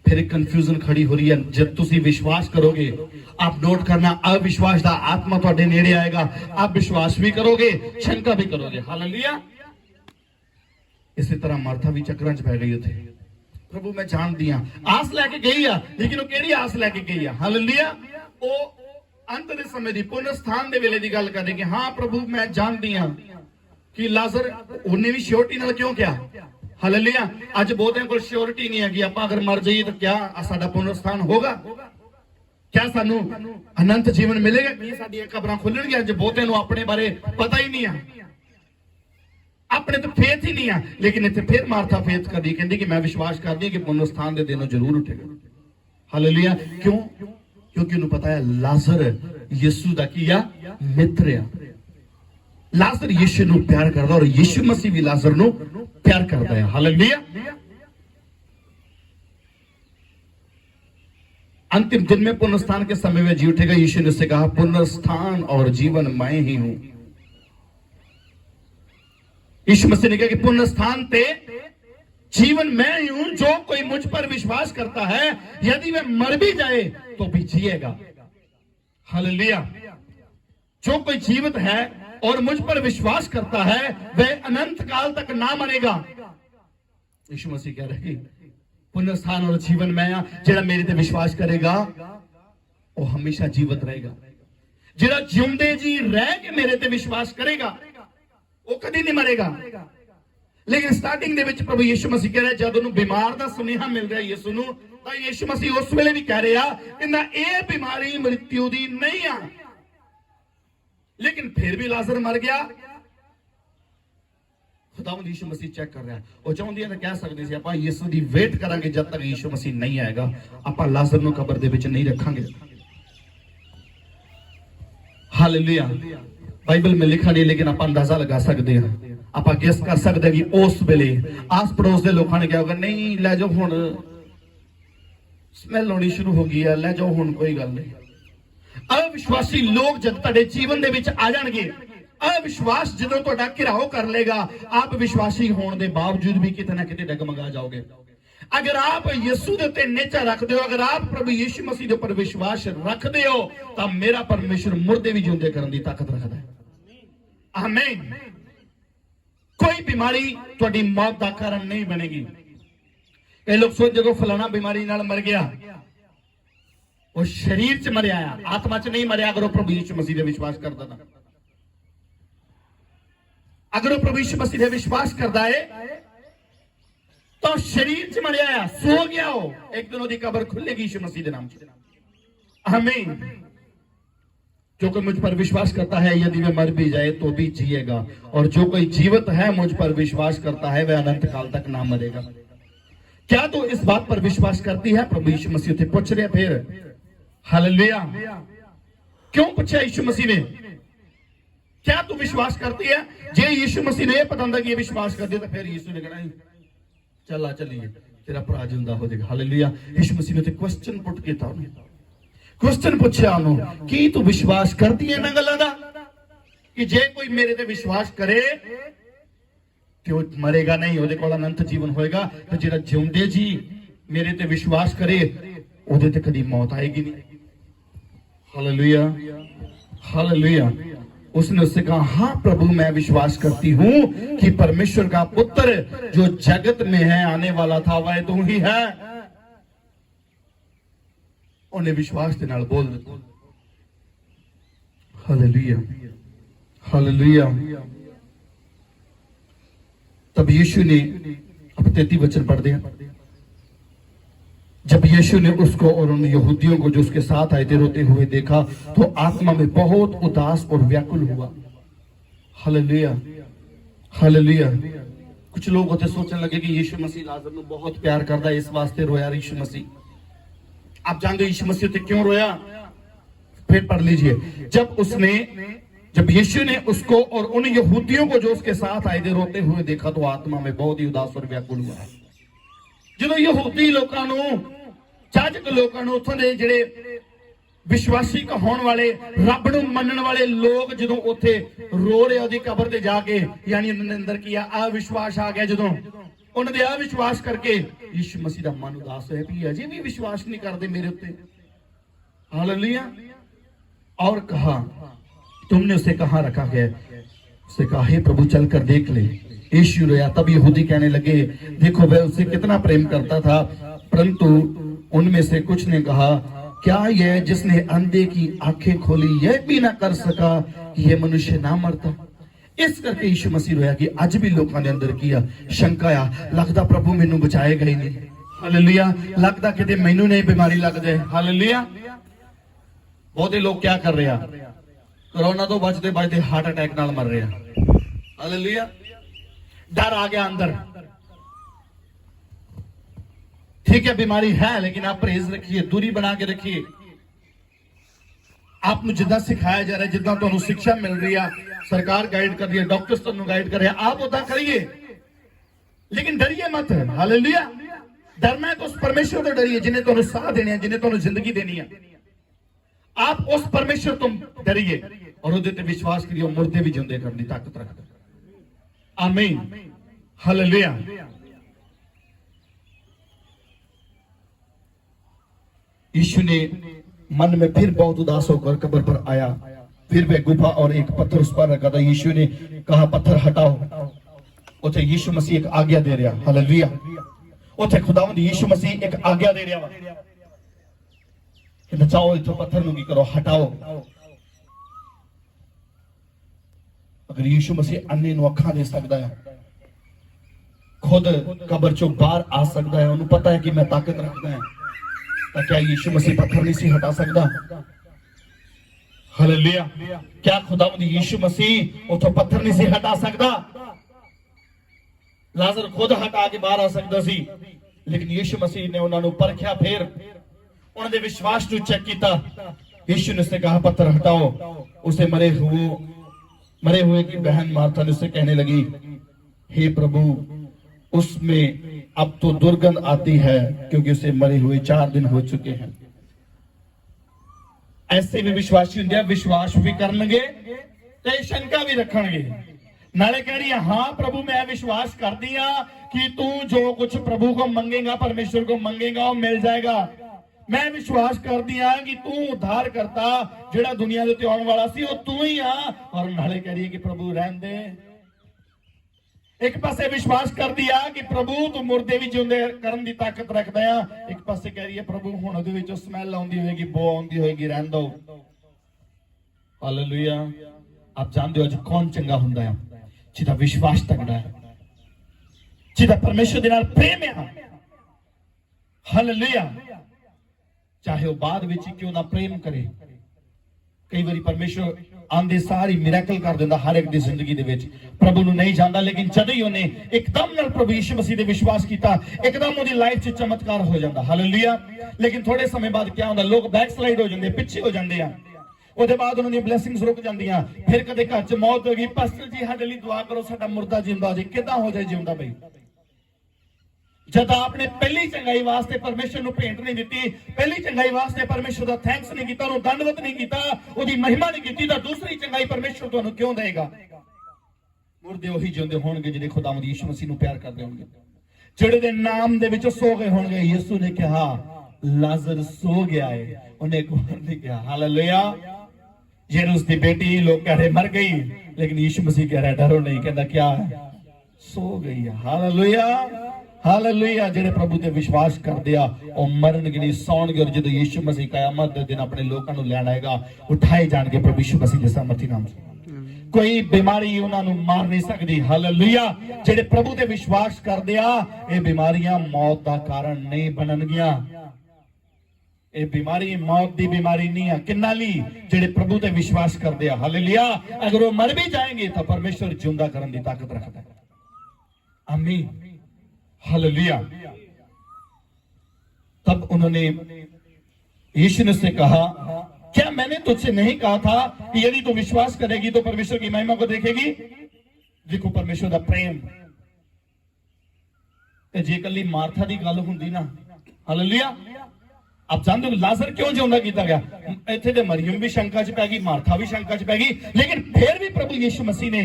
फिर एक कंफ्यूजन खड़ी हो रही है। जब तुसी विश्वास करोगे, आप नोट करना, अविश्वास का आत्मा तुहाडे नेड़े आएगा। आप विश्वास भी करोगे, शंका भी करोगे। हालेलुया। इसी तरह मार्था भी चक्रां च पै गई उथे। प्रभु मैं जानती हां, आस लैके गई है, लेकिन वो केड़ी आस लैके गई है? हालेलुया। वो अंत दे समय दी पुनरुत्थान दे वेले दी गल कर रही कि हां प्रभु मैं जानती हां कि लाजर उन्हें भी श्योरिटी नाल क्यों किया। हालेलुया। आज बहुतों को श्योरिटी नहीं है कि आप अगर मर जाइए तो क्या साडा पुनरुत्थान होगा, क्या सानू अनंत जीवन मिलेगा, नहीं साडी कब्रां खुलणगीਆਂ। आज बहुतों ਨੂੰ अपने बारे पता ही नहीं है, अपने तो फेथ ही नहीं है। लेकिन इतने फिर मार्था फेथ कर दी, कहती कि मैं विश्वास करती कि पुनरुत्थान के दिन जरूर उठेगा। हालेलुया। क्यों? क्योंकि उन्हें पता है लाजर यीशु दा की मित्र है। लाजर यीशु नूं प्यार करता और यीशु मसीह भी लाजर नूं प्यार करता है। हालेलुया। अंतिम दिन में पुनरुत्थान के समय में जी उठेगा। यीशु ने उससे कहा पुनरुत्थान और जीवन मैं ही हूं। यीशु मसीह ने कहा कि पुनरुत्थान ते जीवन मैं ही हूं। जो कोई मुझ पर विश्वास करता है, यदि वह मर भी जाए तो भी जिएगा। हालेलुया। जो कोई जीवित है और मुझ पर विश्वास करता है वह अनंत काल तक ना मरेगा। यीशु मसीह कह रहे पुनरुत्थान और जीवन मैं हां। जेड़ा मेरे ते विश्वास करेगा वो हमेशा जीवित रहेगा। जेड़ा जिउंदे जी रह के मेरे ते विश्वास करेगा वो कभी नहीं मरेगा। लेकिन स्टार्टिंग दे विच प्रभु यीशु मसीह कह रहा है जब उन्हें बीमार दा सुनेहा मिल रहा है यीशु नूं, तां यीशु मसीह उस वेले भी कह रहा कि ना ये बीमारी मृत्यु दी नहीं है। लेकिन फिर भी लाजर मर गया। खुदावंद यीशु मसीह चेक कर रहा है। वो चाहती है तो कह सकते थे आपां यीशु दी वेट करांगे जब तक यीशु मसीह नहीं आएगा, आपां लाजर नूं कब्र दे विच नहीं रखांगे। हालेलुया। बाइबल में लिखा नहीं, लेकिन आप अंदाजा लगा सकते हैं, आप गेस कर सकते हैं कि उस वेले आस पड़ोस के लोगों ने क्या होगा, नहीं लै जाओ हुण स्मैल होनी शुरू हो गई है, लै जाओ हुण कोई गल नहीं। अविश्वासी लोग जब तुहाडे जीवन दे विच आ जाणगे, अविश्वास जदों तुहाडा घिराव कर लेगा, आप विश्वासी होने के बावजूद भी किते ना किते डगमगा जाओगे। अगर आप यीशु दे उत्ते नेचा रखते हो, अगर आप प्रभु यीशु मसीह दे उपर विश्वास रखते हो, तो मेरा परमेश्वर मुर्दे भी जिंदे करने की ताकत रखता है। आमीन। कोई बीमारी तुहाडी मौत का कारण नहीं बनेगी। कई लोग सोच जो फलाना बीमारी नाल मर गया, वो शरीर च मरिया, आत्मा च नहीं मरिया। अगर वो प्रभु यीशु मसीह दे विश्वास करता था, अगर वो प्रभु यीशु मसीह दे विश्वास करता है, तो शरीर च मरिया, सो गया हो, एक दिन उसकी कब्र खुलेगी यीशु मसीह के नाम से। आमीन। जो कोई मुझ पर विश्वास करता है, यदि वह मर भी जाए तो भी जिएगा, और जो कोई जीवित है मुझ पर विश्वास करता है, वह अनंत काल तक ना मरेगा। क्या तू इस बात पर विश्वास करती है? प्रभु यीशु मसीह से पूछ रहे फिर। हालेलुया। क्यों पूछा यीशु मसीह ने? क्या तू विश्वास करती है? जे यीशु मसीह ने पता था कि ये विश्वास कर दिया, तो फिर यीशु ने कहना चला चलिए तेरा भरा जिंदा हो जाएगा। हालेलुया। यीशु मसीह ने क्वेश्चन पुट किया, क्वेश्चन पूछा उन्होंने कि तू विश्वास करती है ना गल्लां दा, कि जे कोई मेरे ते विश्वास करे तो मरेगा नहीं, ਉਹਦੇ ਕੋਲ अनंत जीवन होएगा। तो ਜਿਹੜਾ ਜਿਉਂਦੇ जी मेरे ते विश्वास करे, ਉਹਦੇ ਤੇ कभी मौत आएगी नहीं। Hallelujah, hallelujah. उसने उससे कहा, हाँ प्रभु मैं विश्वास करती हूँ कि परमेश्वर का पुत्र जो जगत में है आने वाला था, वह तू ही है। उन्हें विश्वास के नाल बोल दिया। Hallelujah, hallelujah. तब यीशु ने, अब 33 वचन पढ़ दिया। जब यीशु ने उसको और उन यहूदियों को जो उसके साथ आए थे रोते हुए देखा, तो आत्मा में बहुत उदास और व्याकुल हुआ। Hallelujah, hallelujah. कुछ लोग होते सोचने लगे कि यीशु मसीह लाजर को बहुत प्यार करता है, इस वास्ते रोया यीशु मसीह। आप जानते हो यीशु मसीह ते क्यों रोया? फिर पढ़ लीजिए। जब यीशु ने उसको और उन यहूदियों को जो उसके साथ आए थे रोते हुए देखा, तो आत्मा में बहुत ही उदास और व्याकुल हुआ। जो यहूदी लोगों नूं, जाजक लोगों नूं, उत्थों दे जिहड़े विश्वासी कहण वाले, रब नूं मनण वाले लोग जदों उत्थे रो रहे ओदी कबर ते जाके, यानी उन्होंने अंदर किया अविश्वास आ गया। जदों उन्होंने अविश्वास करके यीशु मसीह दा मन उदास होया भी अजे भी विश्वास नहीं करते मेरे उत्ते। हालेलुया। और कहा, तुमने उसे कहां रखा है? उसे कहा, हे प्रभु चल कर देख ले। यीशु रोया। तब यहूदी कहने लगे, देखो वह उसे कितना प्रेम करता था। परंतु उनमें से कुछ ने कहा, क्या यह जिसने अंधे की आंखें खोली यह भी ना कर सका कि यह मनुष्य ना मरता? इस करके यीशु मसीह रोया कि अज भी लोगों ने अंदर किया शंका आ, लगता प्रभु मैनू बचाएगा ही नहीं। हालेलुया। लगता किते मैनू नहीं बीमारी लग जाए। हालेलुया। बहुते लोग क्या कर रहे हैं? कोरोना तो बचते बचते हार्ट अटैक नाल मर रहे हैं। हालेलुया। डर आ गया अंदर। ठीक है बीमारी है, लेकिन आप परहेज रखिए, दूरी बना के रखिए। आपको जिदा सिखाया जा रहा है, जिदा तुहानू शिक्षा मिल रही है, सरकार गाइड कर रही है, डॉक्टर्स तुहानू गाइड कर रहे हैं, आप उदा करिए, लेकिन डरिए मत। हालेलुया। डरना है तो उस परमेश्वर तो डरिए जिन्हें तुहानू साह देने हैं, जिन्हें तुहानू जिंदगी देनी है। आप उस परमेश्वर तुम डरिए और उहदे ते विश्वास करिए, मुर्दे भी जिंदे करने की ताकत रखता है। आमीन। हालेलुया। यीशु ने मन में फिर बहुत उदास होकर कब्र पर आया। फिर वह गुफा और एक पत्थर उस पर रखा था। यीशु ने कहा, पत्थर हटाओ। उसे यीशु मसीह एक आज्ञा दे रहा। हालेलुया। उसे खुदावंद यीशु मसीह एक आज्ञा दे रहा कि बचाओ, इतो पत्थर नूं की करो, हटाओ। अगर यीशु मसीह अन्ने नूं अखां दे सकदा है, खुद कब्र चों बाहर आ सकता है, उन्हें पता है कि मैं ताकत रखता है, तो क्या यीशु मसीह पत्थर नहीं सी हटा सकता? हालेलुया। क्या खुदावंद यीशु मसीह उतो पत्थर नहीं सी हटा सकता? लाजर खुद हटा के बाहर आ सकता सी, लेकिन यीशु मसीह ने उन्होंने परखिया, फिर उन्होंने विश्वास को चेक किया। यीशु ने उससे कहा, पत्थर हटाओ। उसे मरे हुए की बहन मार्था ने उससे कहने लगी, हे प्रभु, उसमें अब तो दुर्गंध आती है, क्योंकि उसे मरे हुए 4 दिन हो चुके हैं। ऐसे भी विश्वासी होंगे, विश्वास भी करनगे ते शंका भी रखणगे। नाले कह रही है हाँ प्रभु मैं विश्वास करती हाँ कि तू जो कुछ प्रभु को मंगेगा, परमेश्वर को मंगेगा, वो मिल जाएगा। मैं विश्वास करती हाँ कि तू उद्धार करता जेड़ा दुनिया दे आने वाला सी, वो तू ही आ। और नाले कह रही है कि प्रभु रहन दे। एक पासे विश्वास कर दिया कि प्रभु तू मुर्दे भी जिंदे करन दी ताकत रखदा है, एक पासे कह रही है प्रभु हुण ओदे विचों स्मैल आउंदी होएगी, बो आउंदी होएगी, रहन दो। हालेलुया। आप जानते हो अज कौन चंगा हुंदा है? जिहदा विश्वास तगड़ा है, जिहदा परमेश्वर दे नाल प्रेम है। हालेलुया। चाहे वो बाद विच क्यों ना प्रेम करे, कई बारी परमेश्वर आंदे सारी मिरेकल कर दिंदा हर एक दी जिंदगी दे विच। प्रभु नूं नहीं जानदा, लेकिन जद ही उन्हें एकदम नाल प्रभु यीशु मसीह दे विश्वास कीता, एकदम ओदी लाइफ च चमत्कार हो जांदा। हालेलुया। लेकिन थोड़े समय बाद क्या होंदा, लोग बैकस्लाइड हो जांदे, पिछे हो जांदे आ। ਉਹਦੇ ਬਾਅਦ ਉਹਨਾਂ ਦੀਆਂ ਬਲੇਸਿੰਗਸ ਰੁਕ ਜਾਂਦੀਆਂ। ਫਿਰ ਕਦੇ ਘਰ 'ਚ ਮੌਤ ਹੋ ਗਈ, ਪਾਸਟਰ ਜੀ ਸਾਡੇ ਲਈ ਦੁਆ ਕਰੋ ਸਾਡਾ ਮੁਰਦਾ ਜਿੰਦਾ ਹੋ ਜਾਏ। ਕਿਦਾਂ ਹੋ ਜਾਏ ਜਿਉਂਦਾ ਬਈ? ਜਦ ਆਪਨੇ ਪਹਿਲੀ ਚੰਗਾਈ ਵਾਸਤੇ ਪਰਮੇਸ਼ਰ ਨੂੰ ਭੇਂਟ ਨਹੀਂ ਦਿੱਤੀ, ਪਹਿਲੀ ਚੰਗਾਈ ਵਾਸਤੇ ਪਰਮੇਸ਼ਰ ਦਾ ਥੈਂਕਸ ਨਹੀਂ ਕੀਤਾ, ਉਹਨੂੰ ਦੰਡਵਤ ਨਹੀਂ ਕੀਤਾ, ਉਹਦੀ ਮਹਿਮਾ ਨਹੀਂ ਕੀਤੀ, ਤਾਂ ਦੂਸਰੀ ਚੰਗਾਈ ਪਰਮੇਸ਼ਰ ਤੁਹਾਨੂੰ ਕਿਉਂ ਦੇਗਾ? ਮੁਰਦੇ ਉਹੀ ਜਿਉਂਦੇ ਹੋਣਗੇ ਜਿਹੜੇ ਖੁਦਾਵੰਦ ਯਿਸੂ ਮਸੀਹ ਨੂੰ ਪਿਆਰ ਕਰਦੇ ਹੋਣਗੇ, ਜਿਹੜੇ ਦੇ ਨਾਮ ਦੇ ਵਿੱਚ ਸੋ ਗਏ ਹੋਣਗੇ। ਯਿਸੂ ਨੇ ਕਿਹਾ ਲਾਜ਼ਰ ਸੋ ਗਿਆ ਹੈ, ਉਹਨੇ ਇੱਕ ਵਾਰ ਨਹੀਂ ਕਿਹਾ। ਹਾਲੇਲੂਇਆ। जेरूस की बेटी लोग कह रहे मर गई, लेकिन यीशु मसीह कह रहा है डरो नहीं, कहता क्या है? सो गई है। हालेलुया। हालेलुया। जेड़े प्रभु ते विश्वास करदे आ ओ मरनगे नहीं, सौणगे, और जदों यीशु मसीह कयामत दे दिन अपने लोकां नूं लैण आएगा, उठाए जाणगे प्रभु यीशु मसीह दे सामर्थी नाम से। कोई बीमारी उन्हां नूं मार नहीं सकदी। हालेलुया। जेड़े प्रभु ते विश्वास करदे आ, ये बीमारियां मौत दा कारण नहीं बननगियां। ये बीमारी मौत दी बीमारी नहीं है। किन्ना ली जेड़े प्रभु ते विश्वास करदे आ। हालेलुया। अगर वो मर भी जाएंगे तो परमेश्वर जिंदा करने की ताकत रखता है। आमीन। हालेलुया। तब उन्होंने यीशु ने से कहा, क्या मैंने तुझसे नहीं कहा था कि यदि तू विश्वास करेगी तो परमेश्वर की महिमा को देखेगी? देखो परमेश्वर का प्रेम। जे कली मार्था की गल हुंदी ना, हालेलुया, आप जानते हो लाजर क्यों जिंदा किया गया? इत्थे ते मरियम भी शंका च पै गई, मार्था भी शंका च पै गई, लेकिन फिर भी प्रभु यीशु मसीह ने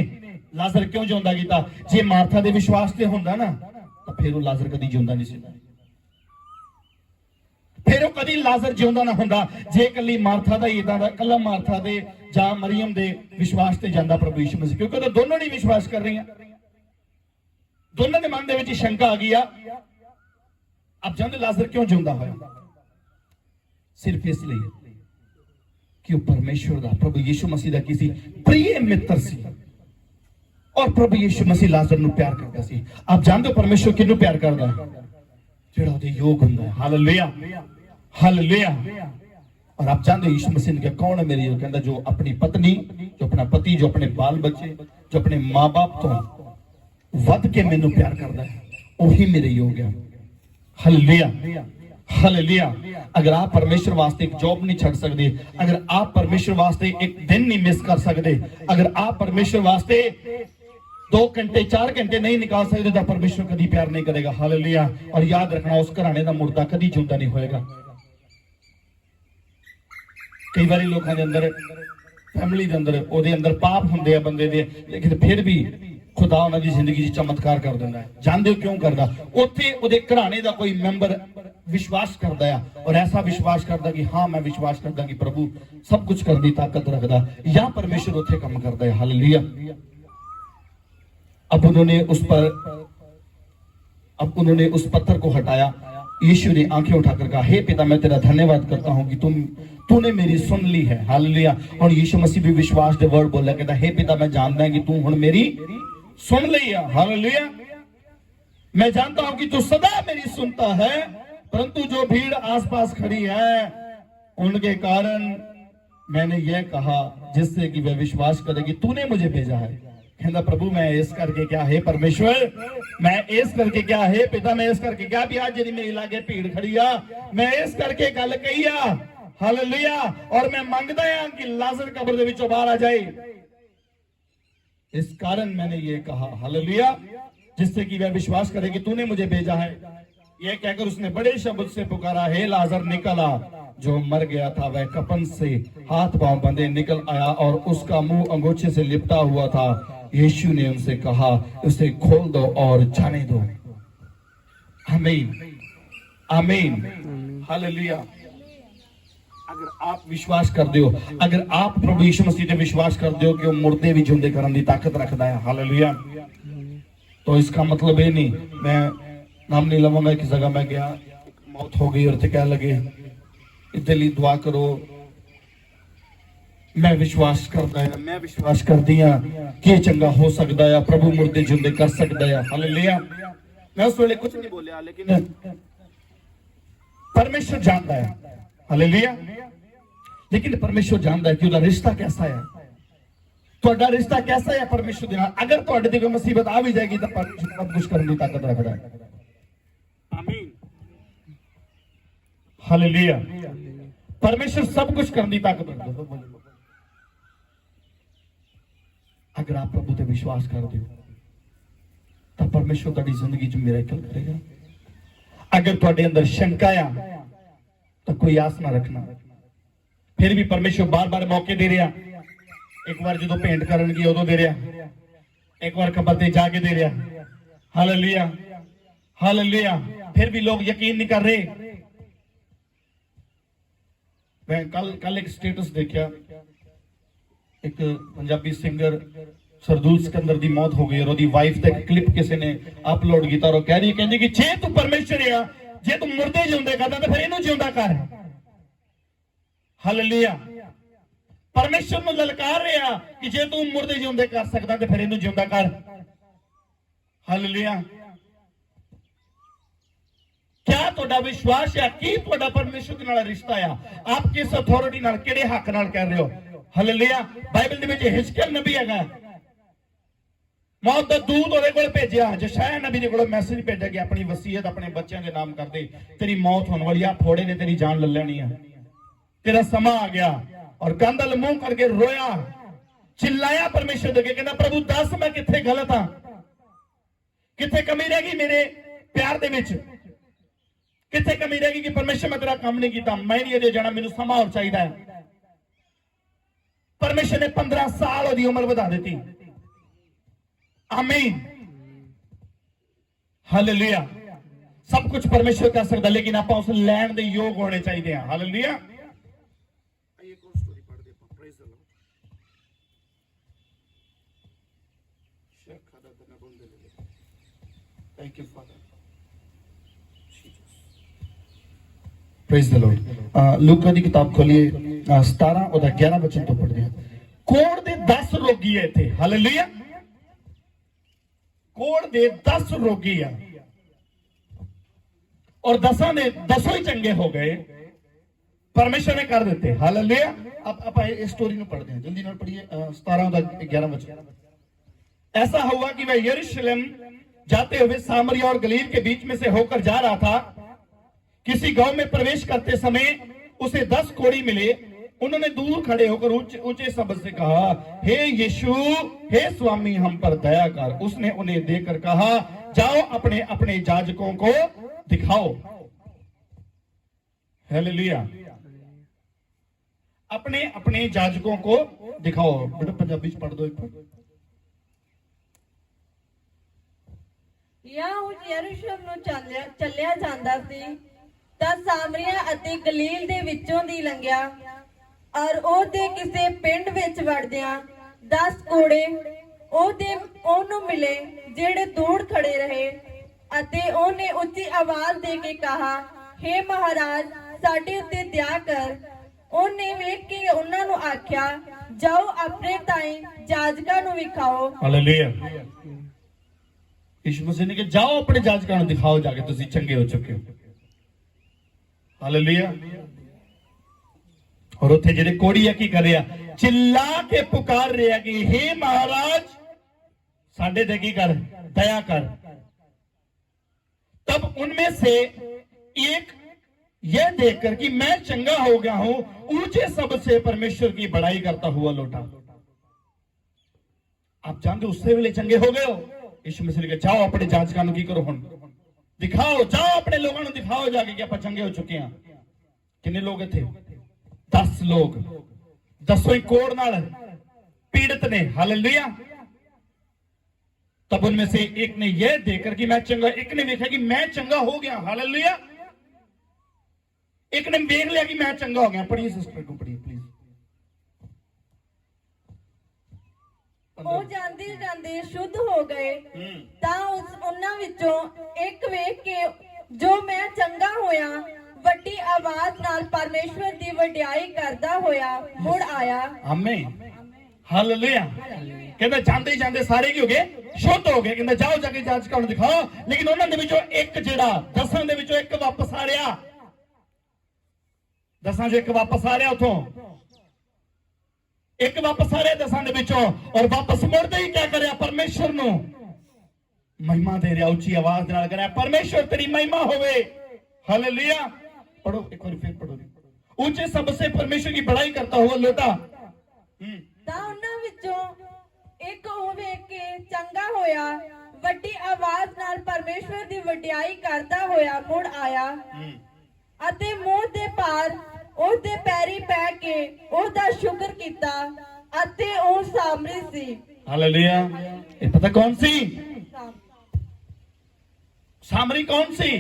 लाजर क्यों जिंदा किया? जे मार्था दे विश्वास ते हुंदा ना, तो फिर वो लाजर कदी जिंदा नहीं सी, फिर वो कदी लाजर जिंदा ना हुंदा। जे कली मार्था दा इदां दा कला मार्था दे जां मरियम दे विश्वास ते जांदा प्रभु यीशु मसीह, क्योंकि तो दोनों नहीं विश्वास कर रही हैं, दोनों के मन दे विच शंका आ गई। आप जानते लाजर क्यों जिंदा होया? सिर्फ इसलिए कि वो परमेश्वर दा, प्रभु यीशु मसीह दा किसी प्रिय मित्र सी, और प्रभु यीशु मसीह लाजर नूं प्यार करदा सी। आप जानते हो परमेश्वर किन्नू प्यार करदा है? जेड़ा ओदे योग हुंदा है। हालेलुया। हालेलुया। और आप जानते हो यीशु मसीह ने कहा कौन है मेरे योग? कहंदा जो अपनी पत्नी, जो अपना पति, जो अपने बाल बच्चे, जो अपने मां बाप तो वध के मैनू प्यार करदा है, वही मेरे योग है। हालेलुया। हालेलुया। अगर आप परमेश्वर वास्ते एक जॉब नहीं छड़ सकते, अगर आप परमेश्वर वास्ते एक दिन नहीं मिस कर सकते, अगर आप परमेश्वर वास्ते 2 घंटे 4 घंटे नहीं निकाल सकते, तो परमेश्वर कभी प्यार नहीं करेगा। हालेलुया। और याद रखना उस घराने का मुर्दा कभी जिंदा नहीं होएगा। कई बार लोगों के अंदर, फैमिली के अंदर, ओदे अंदर पाप हुंदे आ बंदे दे, लेकिन फिर भी खुदा उन्होंने जिंदगी च चमत्कार कर देता है। जानते हो क्यों करता? उत्थे उहदे घराने का कोई मैंबर विश्वास करता है, और ऐसा विश्वास करता कि हाँ मैं विश्वास करता कि प्रभु सब कुछ करने की ताकत रखता, या परमेश्वर उत्थे काम करता है। हालेलुया। अब उन्होंने उस पत्थर को हटाया। यीशु ने आंखें उठाकर कहा, हे पिता मैं तेरा धन्यवाद करता हूं कि तूने मेरी सुन ली है। हालेलुया। और यीशु मसीह भी विश्वास दे वर्ड बोला, कहता हे पिता मैं जानता है कि तू हुण मेरी सुन ली है। हालेलुया। मैं जानता हूं कि तू सदा मेरी सुनता है, परंतु जो भीड़ आसपास खड़ी है उनके कारण मैंने यह कहा जिससे कि वह विश्वास करे कि तूने मुझे भेजा है। कहता प्रभु मैं इस करके क्या है परमेश्वर, मैं इस करके क्या है पिता, मैं इस करके क्या भी आज जी मेरे लागे भीड़ खड़ी आ, मैं इस करके गल कही आ। हालेलुया। और मैं मांगता हूं कि लाजर कब्र दे विचों बाहर आ जाए, इस कारण मैंने ये कहा। हालेलुया। जिससे कि वह विश्वास करे कि तूने मुझे भेजा है। यह कहकर उसने बड़े शब्द से पुकारा, हे लाजर निकल आ। जो मर गया था वह कफन से हाथ पांव बंधे निकल आया, और उसका मुंह अंगोछे से लिपटा हुआ था, यीशु ने उनसे कहा, उसे खोल दो और जाने दो। आमीन, आमीन, हालेलुया। अगर आप विश्वास करते हो, अगर आप प्रभु यीशु मसीह ते विश्वास करते हो कि वो मुर्दे भी जिंदे करने की ताकत रखता है, हालेलुया, तो इसका मतलब ये नहीं, मैं नाम नहीं लवांगा, एक जगह मैं गया, मौत हो गई और कह लगे इतने लिए दुआ करो। मैं विश्वास करता है, मैं विश्वास करती हाँ कि चंगा हो सकता है, प्रभु मुर्दे जिंदे कर सकता है, हालेलुया। मैं उस वेले कुछ नहीं बोलिया, लेकिन परमेश्वर जानता है, हालेलुया। लेकिन परमेश्वर जानता है कि उसका रिश्ता कैसा है, ਤੁਹਾਡਾ रिश्ता कैसा है परमेश्वर के नाल। अगर ਤੁਹਾਡੇ ਤੇ ਕੋਈ मुसीबत आ भी जाएगी तो परमेश्वर सब कुछ करने की ताकत रखता है। आमीन, हालेलुया। परमेश्वर सब कुछ करने की ताकत रखता है। अगर आप प्रभु पे विश्वास करते हो तो परमेश्वर ਤੁਹਾਡੀ जिंदगी च मिरेकल करेगा। अगर ਤੁਹਾਡੇ अंदर शंका है तो कोई आस ना रखना, फिर भी परमेश्वर बार बार मौके दे रहा। एक बार जो भेंट करन की उदों दे रहा, एक बार कबर ते जाके दे रहा, हालेलुया, हालेलुया। फिर भी लोग यकीन नहीं कर रहे। मैं कल एक स्टेटस देखा, एक पंजाबी सिंगर सरदूल सिकंदर की मौत हो गई और उसकी वाइफ का क्लिप किसी ने अपलोड किया और कह रही कहती कि जे तू परमेश्वर है, जे तू मुर्दे जिंदे करदा तो फिर इहनूं जिंदा कर, हालेलुया। परमेश्वर ਨੂੰ ललकार रहा कि जे तू मुर्दे जिंदे कर सकदा तो फिर इहनूं जिंदा कर, हालेलुया। क्या ਤੁਹਾਡਾ विश्वास है कि ਤੁਹਾਡਾ परमेश्वर ਦੇ ਨਾਲ रिश्ता है? आप किस अथॉरिटी ਨਾਲ ਕਿਹੜੇ हक ਨਾਲ कर रहे हो, हालेलुया। बाइबल ਦੇ ਵਿੱਚ हिजकिय्याह नबी हैगा, मौत का दूत ਉਹਦੇ ਕੋਲ ਭੇਜਿਆ, ਯਸ਼ਾਇਆ ਨਬੀ ਦੇ ਕੋਲ ਮੈਸੇਜ ਭੇਜਿਆ ਕਿ ਆਪਣੀ ਵਸੀਅਤ ਆਪਣੇ ਬੱਚਿਆਂ ਦੇ ਨਾਮ ਕਰ ਦੇ, तेरी मौत होने वाली आ, फोड़े ने तेरी जान ले लेनी है, तेरा समा आ गया। और कंधल मुंह करके रोया, चिल्लाया परमेश्वर दे, कहना प्रभु दस मैं किथे गलत हाँ, किथे कमी रह गई मेरे प्यार दे विच, किथे कमी रह गई कि परमेश्वर मैं तेरा काम नहीं किया, मैं नहीं अजे जाना, मैनू समा और चाहिए है। परमेश्वर ने 15 साल उसकी उम्र बढ़ा दी। आमीन, हालेलुया। सब कुछ परमेश्वर कर सकता, लेकिन आप उस लैन के योग होने चाहिए हैं, hallelujah. Thank you, Father. Praise the Lord. लूका की किताब खोलिए 17 और 11 वचन तो पढ़ते हैं। कोड़ दे 10 रोगी है थे, हालेलुया। कोड़ दे 10 रोगी है और 10 ने 10 ही चंगे हो गए, परमेश्वर ने कर देते, हालेलुया। अब आप इस स्टोरी में पढ़ते हैं, जल्दी ना पढ़िए 17 और 11 वचन। ऐसा हुआ कि वह यरूशलेम जाते हुए सामरिया और गलील के बीच में से होकर जा रहा था। किसी गांव में प्रवेश करते समय उसे 10 कोढ़ी मिले। उन्होंने दूर खड़े होकर ऊंचे शब्द से कहा, हे यीशु, हे स्वामी, हम पर दया कर। उसने उन्हें देखकर कहा, जाओ अपने अपने याजकों को दिखाओ, हालेलुया। अपने अपने याजकों को दिखाओ। बेटा पंजाबी पढ़ दो एक बार। या उस यरूशलेम ਨੂੰ ਚੱਲਿਆ ਜਾਂਦਾ ਸੀ ਤਾਂ ਸਾਮਰੀਆ ਅਤੇ ਗਲੀਲ ਦੇ ਵਿੱਚੋਂ ਦੀ ਲੰਘਿਆ ਔਰ ਉਹ ਦੇ ਕਿਸੇ ਪਿੰਡ ਵਿੱਚ ਵੜਦਿਆਂ 10 ਕੋੜੇ ਉਹਨੂੰ ਮਿਲੇ ਜਿਹੜੇ ਦੂਰ ਖੜੇ ਰਹੇ ਅਤੇ ਉਹਨੇ ਉੱਚੀ ਆਵਾਜ਼ ਦੇ ਕੇ ਕਹਾ, हे ਮਹਾਰਾਜ, ਸਾਡੇ ਉੱਤੇ ਦਇਆ ਕਰ। ਉਹਨੇ ਵੇਖ ਕੇ ਉਹਨਾਂ ਨੂੰ ਆਖਿਆ, ਜਾਓ ਆਪਣੇ ਤਾਈਂ ਜਾਜਕਾਂ ਨੂੰ ਵਿਖਾਓ, ਹਾਲੇਲੂਇਆ। यीशु मसीह ने कहा, जाओ अपने जाजकां नूं दिखाओ जाके तुसीं चंगे हो चुके हो, हालेलुया। और उत्थे जेडे कोड़ी है की कर रहा, चिल्ला के पुकार रहा कि हे महाराज साडे ते की कर, दया कर। तब उनमें से एक यह देखकर कि मैं चंगा हो गया हूं, ऊंचे शब्द से परमेश्वर की बड़ाई करता हुआ लौटा। आप जानते उससे वेले चंगे हो गए हो। यीशु मसीह ने कहा, जाओ अपने जाजकां नूं की करो, हुण दिखाओ, जाओ अपने लोगों को दिखाओ जाके कि आप चंगे हो चुके हैं। कितने लोग थे? 10 लोग, 10 ही कोड़ नाल पीड़ित ने, हालेलुया। तब उनमें से एक ने यह देखकर कि मैं चंगा, एक ने देखा कि मैं चंगा हो गया। हालेलुया। एक ने देख लिया कि मैं चंगा हो गया। पढ़िए सिस्टर को, पढ़िए प्लीज। ਉਹ ਜਾਂਦੇ ਜਾਂਦੇ ਸ਼ੁੱਧ ਹੋ ਗਏ ਤਾਂ ਉਹਨਾਂ ਵਿੱਚੋਂ ਇੱਕ ਵੇਖ ਕੇ ਜੋ ਮੈਂ ਚੰਗਾ ਹੋਇਆ ਵੱਡੀ ਆਵਾਜ਼ ਨਾਲ ਪਰਮੇਸ਼ਵਰ ਦੀ ਵਡਿਆਈ ਕਰਦਾ ਹੋਇਆ ਮੁੜ ਆਇਆ। ਆਮੀਨ। ਹਾਲੇਲੂਇਆ। ਕਹਿੰਦਾ ਜਾਂਦੇ ਜਾਂਦੇ ਸਾਰੇ ਕੀ ਹੋ ਗਏ? ਸ਼ੁੱਧ ਹੋ ਗਏ। ਕਹਿੰਦਾ ਜਾਓ ਜਾ ਕੇ ਜਾਂਚ ਕਰਨ ਦਿਖਾਓ। ਲੇਕਿਨ ਉਹਨਾਂ ਦੇ ਵਿੱਚੋਂ ਇੱਕ ਜਿਹੜਾ 10 ਦੇ ਵਿੱਚੋਂ ਇੱਕ ਵਾਪਸ ਆ ਰਿਹਾ। 10 ਚੋਂ ਇੱਕ ਵਾਪਸ ਆ ਰਿਹਾ ਉਥੋਂ। ਇੱਕ ਵਾਪਸ ਆ ਰਿਹਾ 10 ਦੇ ਵਿੱਚੋਂ ਔਰ ਵਾਪਸ ਮੁੜਦੇ ਹੀ ਕੀ ਕਰਿਆ? ਪਰਮੇਸ਼ਰ ਨੂੰ ਮਹਿਮਾ ਦੇ ਰਿਹਾ, ਉੱਚੀ ਆਵਾਜ਼ ਦੇ ਨਾਲ ਕਰਿਆ ਪਰਮੇਸ਼ਰ ਤੇਰੀ ਮਹਿਮਾ ਹੋਵੇ। हालेलुया। पढ़ो एक बार फिर पढ़ो। ऊंचे सबसे परमेश्वर की बड़ाई करता हुआ लौटा। ਤਾਂ ਉਹਨਾਂ ਵਿੱਚੋਂ ਇੱਕ ਉਹ ਵੇਖ ਕੇ ਚੰਗਾ ਹੋਇਆ ਵੱਡੀ ਆਵਾਜ਼ ਨਾਲ ਪਰਮੇਸ਼ਵਰ ਦੀ ਵਡਿਆਈ ਕਰਦਾ ਹੋਇਆ ਮੁੜ ਆਇਆ ਅਤੇ ਮੂੰਹ ਦੇ ਭਾਰ ਉਸ ਦੇ ਪੈਰੀ ਪੈ ਕੇ ਉਸ ਦਾ ਸ਼ੁਕਰ ਕੀਤਾ ਅਤੇ ਉਹ ਸਾਮਰੀ ਸੀ। हालेलुया। ये पता कौन सी सामरी? कौन सी?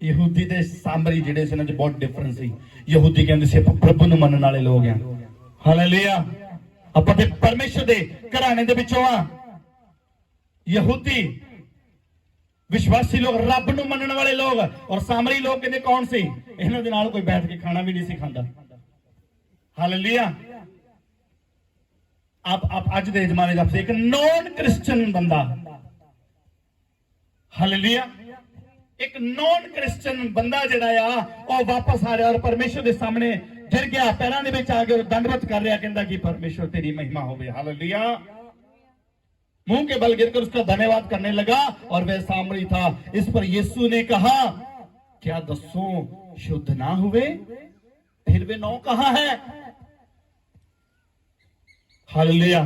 ਯਹੂਦੀ ਤੇ ਸਾਮਰੀ ਜਿਹੜੇ ਸੀ ਇਹਨਾਂ 'ਚ ਬਹੁਤ ਡਿਫਰੈਂਸ ਸੀ। ਯਹੂਦੀ ਕਹਿੰਦੇ ਸੀ ਆਪਾਂ ਪ੍ਰਭੂ ਨੂੰ ਮੰਨਣ ਵਾਲੇ ਲੋਕ ਆ। ਹਾਲੇਲੂਇਆ। ਆਪਾਂ ਤੇ ਪਰਮੇਸ਼ਰ ਦੇ ਘਰਾਣੇ ਦੇ ਵਿੱਚੋਂ ਆ। ਯਹੂਦੀ ਵਿਸ਼ਵਾਸੀ ਲੋਕ, ਰੱਬ ਨੂੰ ਮੰਨਣ ਵਾਲੇ ਲੋਕ। ਔਰ ਸਾਮਰੀ ਲੋਕ ਕਹਿੰਦੇ ਕੌਣ ਸੀ? ਇਹਨਾਂ ਦੇ ਨਾਲ ਕੋਈ ਬੈਠ ਕੇ ਖਾਣਾ ਵੀ ਨਹੀਂ ਸੀ ਖਾਂਦਾ। ਹਾਲੇਲੂਇਆ। ਆਪ ਅੱਜ ਦੇ ਜ਼ਮਾਨੇ ਦਾ ਇੱਕ ਨੌਨ ਕ੍ਰਿਸਚੀਅਨ ਬੰਦਾ, ਹਾਲੇਲੂਇਆ, ਇੱਕ ਨੌਨ ਕ੍ਰਿਸਚੀਅਨ ਬੰਦਾ ਜਿਹੜਾ ਆ ਉਹ ਵਾਪਸ ਆ ਰਿਹਾ ਔਰ ਪਰਮੇਸ਼ਰ ਦੇ ਸਾਹਮਣੇ ਗਿਰ ਗਿਆ, ਪੈਰਾਂ ਦੇ ਵਿੱਚ ਆ ਕੇ दंडवत कर रहा, कहता कि परमेश्वर तेरी महिमा हो। हालेलुया। मुंह के बल गिरकर उसका धन्यवाद करने लगा और वह सामरी था। इस पर यीशु ने कहा क्या 10 शुद्ध ना हुए? फिर वे 9 कहां है? हालेलुया।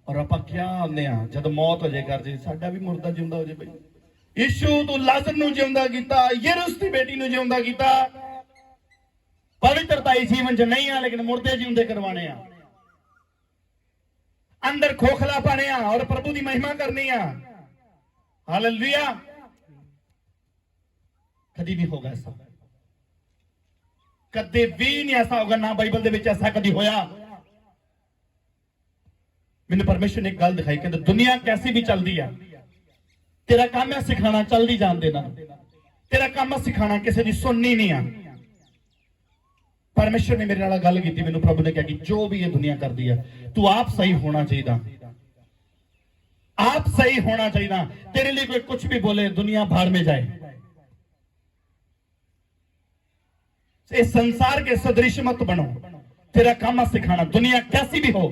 और ਆਪਾਂ क्या ਆਉਂਦੇ ਆ ਜਦ ਮੌਤ ਹੋ ਜਾਏ ਕਰ ਜੀ ਸਾਡਾ ਵੀ ਮੁਰਦਾ ਜਿਉਂਦਾ ਹੋ ਜਾਏ। ਬਈ ਯਿਸੂ ਤੂੰ ਲਾਜ਼ਰ ਨੂੰ ਜਿਉਂਦਾ ਕੀਤਾ, ਯਰੂਸ ਦੀ ਬੇਟੀ ਨੂੰ ਜਿਉਂਦਾ ਕੀਤਾ। पवित्रता इस जीवन च नहीं है लेकिन मुर्दे जिंदे करवाने आ, अंदर खोखला पाने आ और प्रभु की महिमा करनी आ। हालेलुया। कभी भी होगा ऐसा? कदे भी नहीं ऐसा होगा, ना बाइबल दे विच ऐसा कभी होया। मैंने परमेश्वर ने एक गल दिखाई, कहते दुनिया कैसी भी चलती है, तेरा काम है सिखाना, चलती जान देना। तेरा काम है सिखाना, किसी की सुननी नहीं आ। परमेश्वर ने मेरे नाल गल की, मैंने प्रभु ने कहा कि जो भी ये दुनिया करती है तू आप सही होना चाहिए, आप सही होना चाहिए। तेरे लिए कोई कुछ भी बोले दुनिया भाड़ में जाए। इस संसार के सदृश मत बनो, तेरा काम सिखाना, दुनिया कैसी भी हो।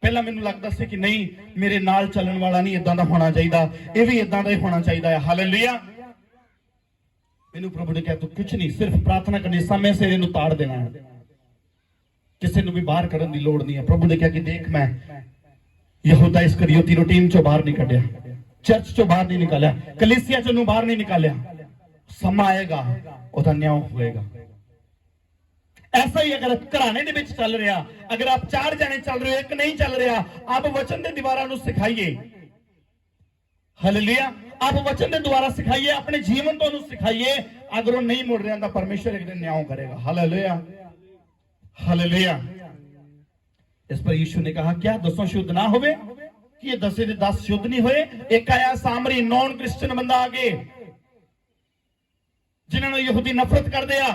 पहला मैनू लगता सी कि नहीं मेरे नाल चलन वाला नहीं इदां दा होना चाहिए, ये भी इदां दा ही होना चाहिए। हालेलुया। मैनू प्रभु ने कहा तू कुछ नहीं, सिर्फ प्रार्थना करनी, समय से इन्हू ताड़ देना है, किसी भी बाहर करने की लोड़ नहीं है। प्रभु ने कहा कि देख मैं यहूदा इस्करियोती नु टीम चो बाहर नहीं कढ़िया, चर्च चो बाहर नहीं निकालिया, कलीसिया चो बाहर नहीं निकालिया। समा आएगा उहदा न्याय होएगा। ऐसा ही अगर घराने दे विच चल रहा, अगर आप 4 जने चल रहे हो, एक नहीं चल रहा, आप वचन दे दीवारां नू सिखाइए। हालेलुया। आप वचन के द्वारा सिखाइए, अपने जीवन तो सिखाइए। अगर वो नहीं मुड़ रहा परमेश्वर एक दिन न्याय करेगा। हालेलुया। हालेलुया। इस पर यीशु ने कहा क्या 10 शुद्ध ना होवे? कि ये 10 के 10 शुद्ध नहीं हुए? एक आया सामरी नॉन क्रिश्चियन बंदा आगे, जिन्होंने यहूदी नफरत कर दिया,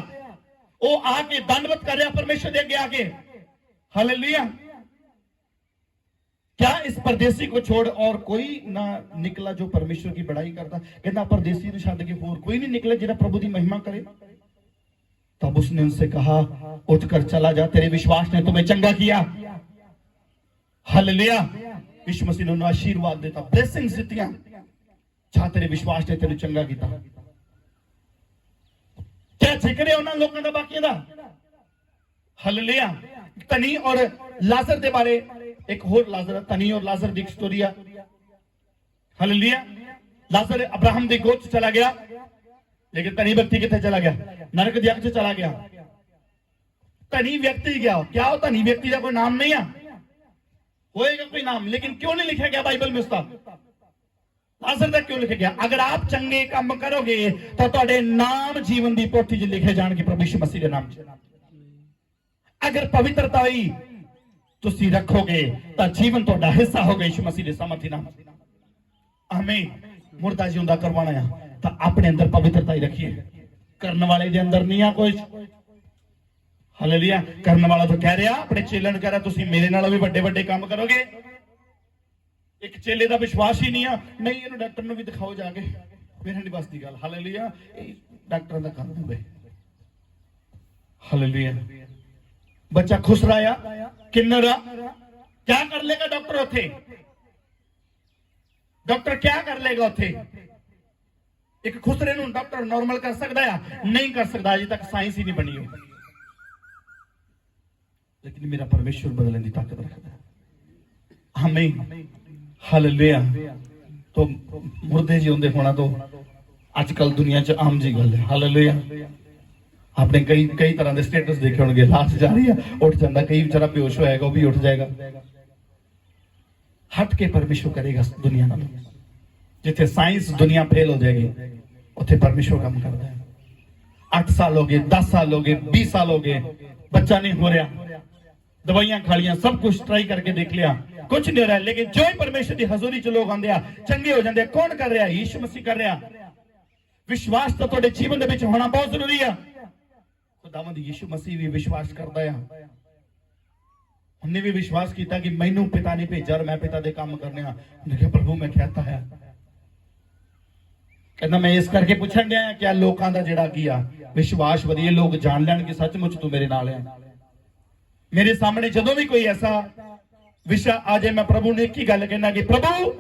वो आके दंडवत कर रहा परमेश्वर दे आगे। हालेलुया। क्या इस परदेसी को छोड़ और कोई ना निकला जो परमेश्वर की बड़ाई करता? कहना परदेसी ने छड्ड के होर कोई नहीं निकले जिहड़ा प्रभु की महिमा करे। तब उसने उनसे कहा उठकर चला जा, तेरे विश्वास ने तुम्हें चंगा किया। हालेलुया। यीशु मसीह ने उन्हें आशीर्वाद देता, ब्लेसिंग्स दित्तियां, जा तेरे विश्वास ने तेरे चंगा किया। क्या जिक्र है उन्हां लोकां दा बाकियां दा? हालेलुया। तनी और लाजर दे बारे एक होर लाजर, तनी और लाजर की स्टोरी है। हालेलुया। लाजर अब्राहम की गोद चला गया, लेकिन तनी व्यक्ति कितने चला गया? नरक दी अग च चला गया। धनी व्यक्ति गया, क्या वो धनी व्यक्ति का कोई नाम नहीं है? होएगा कोई नाम, लेकिन क्यों नहीं लिखा गया बाइबल में उसका? लाजर दा क्यों लिखा गया? अगर आप चंगे काम करोगे तो तुहाडे नाम जीवन की पोथी च लिखे जाणगे प्रभु यीशु मसीह के नाम च। अगर पवित्रता ही तुसी रखोगे तो जीवन तुहाडा हिस्सा होगा यीशु मसीह के सामर्थी नाम। हमें मुर्दा जिंदा करवाना है तो अपने अंदर पवित्रता ही रखिए। करने वाले के अंदर नहीं आ कुछ। हालेलुया। करने वाला तो कह रहा अपने चेले कह रहा तुसी मेरे नाल भी बड़े बड़े काम करोगे। एक चेले का विश्वास ही नहीं है, नहीं इन्हें डॉक्टर ने भी दिखाओ जाके, मेरे नहीं बस की गल। हालेलुया। डॉक्टर का काम होवे। हालेलुया। बच्चा खुश रहा किन्ना रहा, क्या कर लेगा डॉक्टर उथे? डॉक्टर क्या कर लेगा उथे? एक खुसरे नूं डॉक्टर नॉर्मल कर सकता है? नहीं कर सकता, अजे तक साइंस ही नहीं बनी हो। लेकिन मेरा परमेश्वर बदलने की ताकत रखता है। हमें हालेलुया। तो मुर्दे जिउंदे होना तो आजकल दुनिया च आम जी गल है। हालेलुया। आपने कई तरह के स्टेटस देखे होंगे, लाश जा रही है उठ जाता, कई बेचारा बेहोश होएगा वो भी उठ जाएगा। हट के परमेश्वर करेगा दुनिया नाल। जिथे साइंस दुनिया फेल हो जाएगी उथे परमेश्वर काम करता है। 8 साल हो गए, 10 साल हो गए, 20 साल हो गए, बच्चा नहीं हो रहा, दवाइयां खा लिया, सब कुछ ट्राई करके देख लिया, कुछ नहीं हो रहा। लेकिन जो ही परमेश्वर की हजूरी च लोग आंदे आ चंगे हो जाते। कौन कर रहा? यीशु मसीह कर रहा। विश्वास तो तुहाडे जीवन दे विच होना बहुत जरूरी है। खुदावंद यीशु मसीह भी विश्वास करता है। उन्हें भी विश्वास किया कि मैनू पिता ने भेजा और मैं पिता दे काम करने। देखिए प्रभु मैं कहता है, कहना मैं इस करके पूछण दिया क्या लोगों का जिहड़ा किया विश्वास वधिए, लोग जान लैण कि सचमुच तू मेरे नाल है। मेरे सामने जदों भी कोई ऐसा विषय आ जाए, मैं प्रभु ने एक ही गल कहना कि प्रभु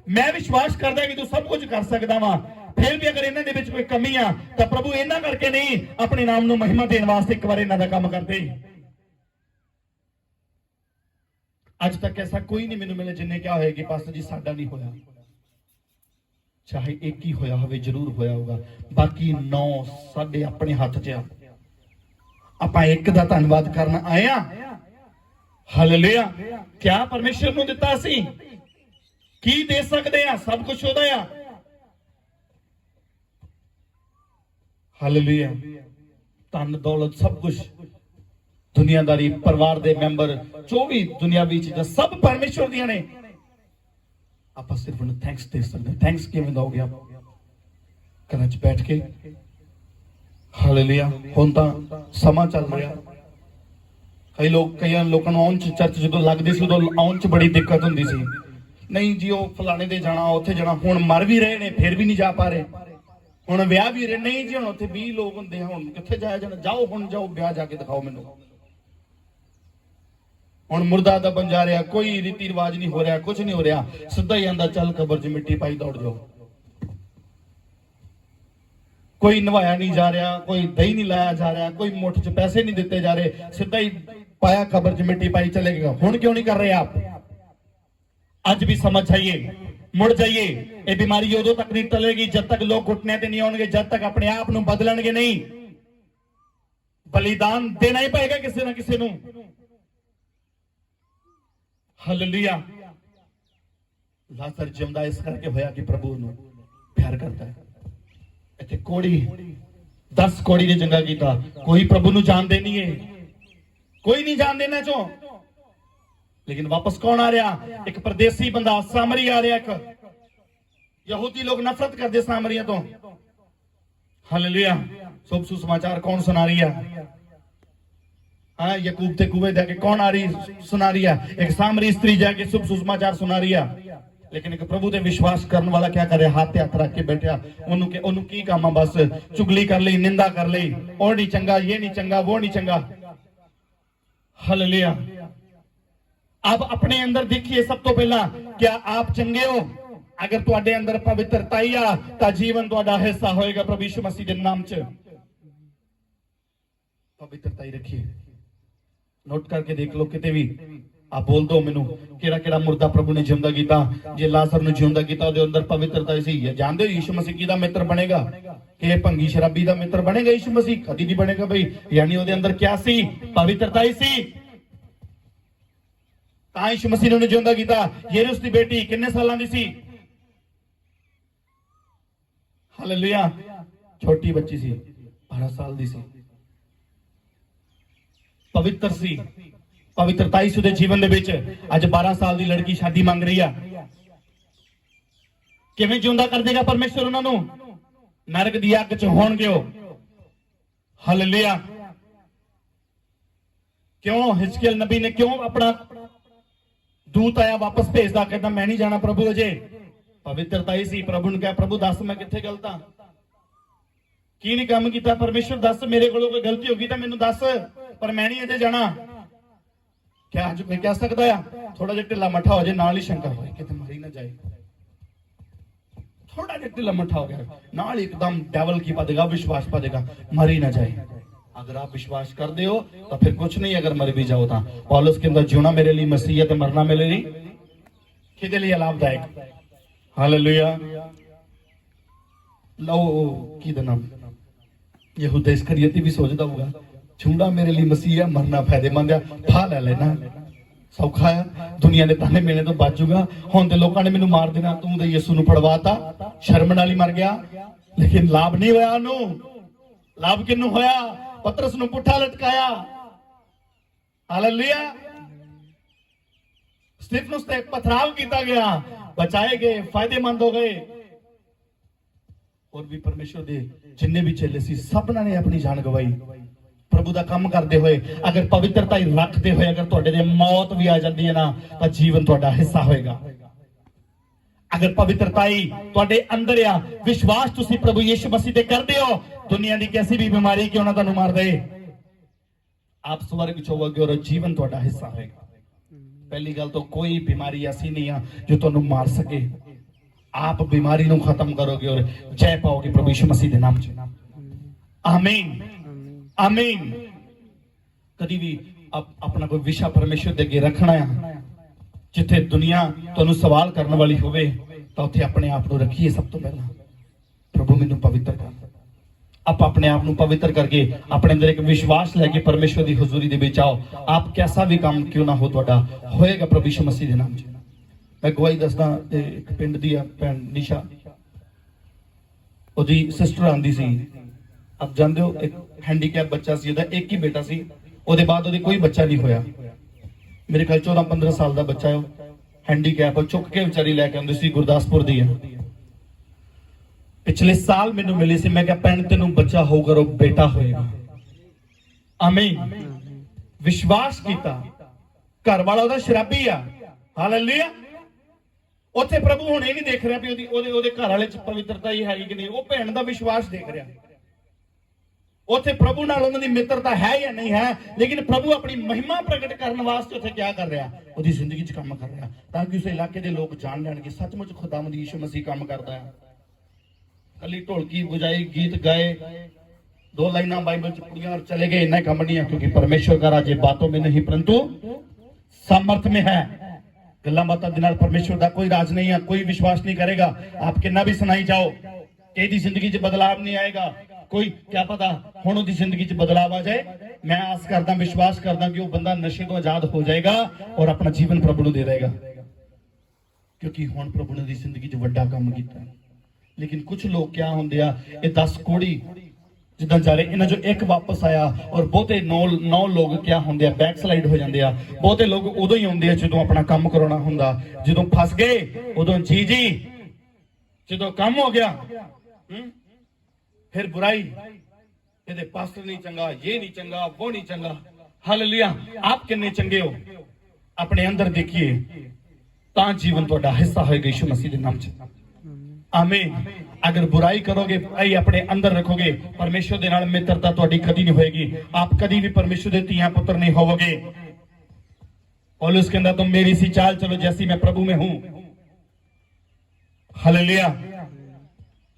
मैं विश्वास करदा कि तू सब कुछ कर सकदा वा, फिर भी अगर इन्हां दे विच कोई कमी आ तो प्रभु इन्हां करके नहीं, अपने नाम नूं महिमा देण वास्ते एक बार इन्हां दा काम कर दे। आज तक ऐसा कोई नहीं मैनूं मिले जिन्हें क्या होया कि पास्टर जी साडा नहीं होया। चाहे एक ही होया होवे, जरूर होया होगा, बाकी 9 साडे अपने हाथ च आ। आपां एक दा धन्नवाद करन आए आ। हालेलुया। क्या परमेश्वर नूं दित्ता सी, की दे सकदे आ? सब कुछ ओहदा आ। हालेलुया। धन दौलत सब कुछ, दुनियादारी, परिवार दे मैंबर जो भी दुनियावी चीज़ां सब परमेश्वर दियां ने। आप सिर्फ उन्हें थैंक्स दे सकते हैं। थैंक्स किवें दोगे आप? घरां च बैठ के। हालेलुया। हुण तां समा चल रहा, कई लोगों नूं आउण चर्च जदों लगदी सी उदों आउण च बड़ी दिक्कत हुंदी सी। नहीं जी वो फलाने दे जाना, उत्थे जाना। हुण मर भी रहे ने फिर भी नहीं जा पा रहे। हुण विआह भी रहे, नहीं जी हुण उत्थे 20 लोग हुंदे, हुण कित्थे जाया जाना? जाओ हुण जाओ विआह जाके दिखाओ मैनूं। हुण मुर्दा दा बन जा रहा, कोई रीति रिवाज नहीं हो रहा, कुछ नहीं हो रहा, सीधा ही आंदा चल कबर च मिट्टी पाई दौड़ जाओ। कोई नवाया नहीं जा रहा, कोई दही नहीं लाया जा रहा, कोई मुठ च पैसे नहीं दिते जा रहे, सीधा ही पाया कबर च मिट्टी पाई चले गए। हुण क्यों नहीं कर रहे आप? आज भी समझ जाइए, मुड़ जाइए। ये बीमारी उदों तक नहीं टलेगी जब तक लोग घुटने ते नहीं आउणगे, जब तक अपने आप नूं बदलणगे नहीं। बलिदान देना ही पएगा किसी ना किसी नूं। हालेलुया। लाजर जिंदा इस करके होया कि प्रभु नूं प्यार करता है। इत्थे कोड़ी 10 कोड़ी ने चंगा कीता, कोई प्रभु नूं जानदे नहीं है, कोई नहीं जानदे इन्हां चों। लेकिन वापस कौन आ रहा? एक परदेसी बंदा सामरी आ रहा। एक यहूदी लोग नफरत करते सामरिया तो। हालेलुया। शुभ सुसमाचार कौन सुना रही है? हाँ, यकूब ते कुएं जाके कौन आ रही सुना रही है? एक सामरी स्त्री जाके शुभ सुसमाचार सुना रही है। लेकिन एक प्रभु ते विश्वास करने वाला क्या करे? हाथ ते हाथ रख के बैठा, ओनू की काम आ? बस चुगली कर ली, निंदा कर ली, और नहीं चंगा, ये नहीं चंगा, वो नहीं चंगा। हालेलुया। अब अपने अंदर देखिए, सब तो पहला क्या आप चंगे हो? अगर तुहाडे अंदर पवित्रता ही आ तो जीवन तुहाडा हिस्सा होएगा प्रभु यीशु मसीह दे नाम च। पवित्रता ही रखिए। नोट करके देख लो, किते भी आप बोल दो मैनू केड़ा मुर्दा प्रभु ने जिंदा कीता। जे लाजर नूं जिंदा कीता ओदे अंदर पवित्रता सी। जानदे हो यीशु मसीह किहदा मित्र बनेगा? कि भंगी शराबी दा मित्र बनेगा यीशु मसीह? कदी नहीं बनेगा भाई। यानी ओदे अंदर क्या सी? पवित्रता ही सी। ਤਾਂ ਯਿਸੂ ਮਸੀਹ ਨੇ ਉਹਨੂੰ ਜਿਉਂਦਾ ਕੀਤਾ। ਯੇਰੂਸ ਦੀ ਬੇਟੀ ਕਿੰਨੇ ਸਾਲਾਂ ਦੀ ਸੀ? ਹਾਲੇਲੂਇਆ, ਛੋਟੀ ਬੱਚੀ ਸੀ, 12 ਸਾਲ ਦੀ ਸੀ, ਪਵਿੱਤਰ ਸੀ, ਪਵਿੱਤਰਤਾ ਯਿਸੂ ਦੇ ਜੀਵਨ ਦੇ ਵਿੱਚ। ਅੱਜ 12 ਸਾਲ ਦੀ ਲੜਕੀ ਸ਼ਾਦੀ ਮੰਗ ਰਹੀ ਆ। ਕਿਵੇਂ ਜਿਉਂਦਾ ਕਰ ਦੇਗਾ ਪਰਮੇਸ਼ਰ ਉਹਨਾਂ ਨੂੰ? ਨਰਕ ਦੀ ਅੱਗ ਚ ਹੋਣਗੇ ਉਹ। ਹਾਲੇਲੂਇਆ। ਕਿਉਂ ਹਿਜ਼ਕੀਏਲ ਨਬੀ ਨੇ ਕਿਉਂ ਆਪਣਾ ਦੂਤ ਆਇਆ ਵਾਪਸ ਭੇਜਦਾ, ਕਹਿੰਦਾ ਮੈਂ ਨਹੀਂ ਜਾਣਾ ਪ੍ਰਭੂ ਅਜੇ। ਪਵਿੱਤਰਤਾ ਹੀ ਸੀ। ਪ੍ਰਭੂ ਨੂੰ ਕਿਹਾ, ਪ੍ਰਭੂ ਦੱਸ ਮੈਂ ਕਿੱਥੇ ਗਲਤ ਹਾਂ, ਕੀ ਨਹੀਂ ਕੰਮ ਕੀਤਾ? ਪਰਮੇਸ਼ਰ ਦੱਸ, ਮੇਰੇ ਕੋਲੋਂ ਕੋਈ ਗਲਤੀ ਹੋ ਗਈ ਤਾਂ ਮੈਨੂੰ ਦੱਸ, ਪਰ ਮੈਂ ਨਹੀਂ ਅਜੇ ਜਾਣਾ। ਕਿਆ ਅੱਜ ਕੋਈ ਕਹਿ ਸਕਦਾ ਆ ਥੋੜਾ ਜਿਹਾ ਢਿੱਲਾ ਮੱਠਾ ਹੋ ਜਾਏ ਨਾਲ ਹੀ ਸ਼ੰਕਾ ਹੋਏ ਕਿਤੇ ਮਰੀ ਨਾ ਜਾਏ? थोड़ा जिहा ढिला मट्ठा हो गया नाल एकदम डेविल की पा देगा, विश्वास पा देगा, मरी ना जाए। अगर आप विश्वास कर दे हो तो फिर कुछ नहीं, अगर मर भी जाओ तो। पौलुस के अंदर जीना मेरे लिए मसीह है, तो मरना मेरे लिए किदे लिए लाभदायक। हालेलुया। लो की दा नाम यहूदा इस्करियोती भी सोचता होगा, छूड़ा मेरे लिए मसीह है, मरना फायदेमंद है, फा ले लेना सौखा है, दुनिया ने ताने मिलने तो बच जूगा। हुण ते लोकां ने मैनू मार देना, तू ते यीशु नूं फड़वाता, शर्म नाल ही मर गया। लेकिन लाभ नहीं होया ओनू। लाभ किन्नू होया? पतरस नूं पुट्ठा लटकाया। हालेलुया। स्तिफनुस ते पथराव किया गया, बचाए गए, फायदेमंद हो गए। और भी परमेश्वर दे जिन्ने भी चेले सी सबना ने अपनी जान गवाई प्रभु का काम करते हुए। अगर पवित्रता ही रखते हुए अगर तुहाडे दे मौत भी आ जाती है ना, तो जीवन तुहाडा हिस्सा होएगा। अगर पवित्रता ही तुहाडे अंदर आ, विश्वास तुसी प्रभु यीशु मसीह ते करदे हो, दुनिया की कैसी भी बीमारी क्यों ना तुहानू मार दे, आप स्वर्ग च होवोगे और जीवन तुहाडा हिस्सा होएगा। पहली गल तो कोई बीमारी ऐसी नहीं है जो तुहानू मार सके। आप बीमारी नू खत्म करोगे और जय पाओगे प्रभु यीशु मसीह दे नाम च। आमीन आमीन। कभी भी अपना कोई विषय परमेश्वर दे अगे रखना है, जिथे दुनिया तुहानू सवाल करने वाली होवे, तो उत्थे अपने आप नू रखिए। सब तो पहला प्रभु मैनू पवित्र कर। आप अपने आप नू पवित्र करके अपने अंदर एक विश्वास लेके परमेश्वर की हजूरी दे विच आओ। आप कैसा भी काम क्यों ना हो, तुहाडा होएगा प्रभु यीशु मसीह दे नाम च। मैं गवाही दसदा, एक पिंड दी भैन निशा, ओदी सिस्टर आंदी सी। अब जानते हो एक हैंडीकैप बच्चा सी, एक ही बेटा सी, ओदे बाद ओदे कोई बच्चा नहीं होया। मेरे ख्याल 14-15 साल का बच्चा है, हैंडीकैप, चुक के विचारी लैके आंदी सी, गुरदासपुर दी है। पिछले साल मैनू मिली सी, मैं कहा भैन तेनू बच्चा होगा और बेटा होएगा। आमीन। विश्वास कीता। घर वाला ओदा शराबी आ। हालेलुया। उत्थे प्रभु हुण ये नहीं देख रहा भी ओदे घर वाले च पवित्रता ही हैगी कि नहीं, वो भैन दा विश्वास देख रहा। उत्थे प्रभु नाल उन्हां दी मित्रता है या नहीं है, लेकिन प्रभु अपनी महिमा प्रकट करने वास्ते उत्थे क्या कर रहा, ओदी जिंदगी च काम कर रहा, ताकि उस इलाके दे लोग जान लैण कि सचमुच खुदावंद यीशु मसीह काम करदा है। कली ढोलकी बजाई, गीत गाए, 2 लाइनां बाइबल च पढ़ियां और चले गए, इन्ना काम नहीं है। क्योंकि परमेश्वर का राज बातों में नहीं परंतु सामर्थ में है। गल्लां बातां दे नाल परमेश्वर का कोई राज नहीं है। कोई विश्वास नहीं करेगा, आप कितना भी सुनाई जाओ, किसी जिंदगी च बदलाव नहीं आएगा। कोई क्या पता हुण उहदी जिंदगी च बदलाव आ जाए। मैं आस करदा, विश्वास करदा कि वह बंदा नशे तो आजाद हो जाएगा और अपना जीवन प्रभु नूं दे देगा। क्योंकि हुण प्रभु ने उहदी जिंदगी च वड्डा काम कीता। लेकिन कुछ लोग क्या होंदे आ, ये 10 कोड़ी जिद्दां जा रहे, इन्हां जो एक वापस आया और बहुते 9 लोग क्या होंदे आ, बैक स्लाइड हो जांदे आ। बहुते लोग उदों ही आउंदे आ जदों अपना काम कराउणा हुंदा, जदों फस गए उदों जी जदों काम हो गया फिर बुराई, ये पास्टर नहीं चंगा, ये नहीं चंगा, वो नहीं चंगा। हालेलुया। आप कितने चंगे हो अपने अंदर देखिए, ता जीवन तुहाडा हिस्सा होएगा यीशु मसीह दे नाम च। आमीन। अगर बुराई करोगे, बुराई अपने अंदर रखोगे, परमेश्वर दे नाल मित्रता तुहाडी कदी नहीं होएगी। आप कदी भी परमेश्वर दे धीआं पुत्र नहीं होवोगे। पौलुस कहंदा तुम मेरी सी चाल चलो जैसी मैं प्रभु में हूं। हालेलुया।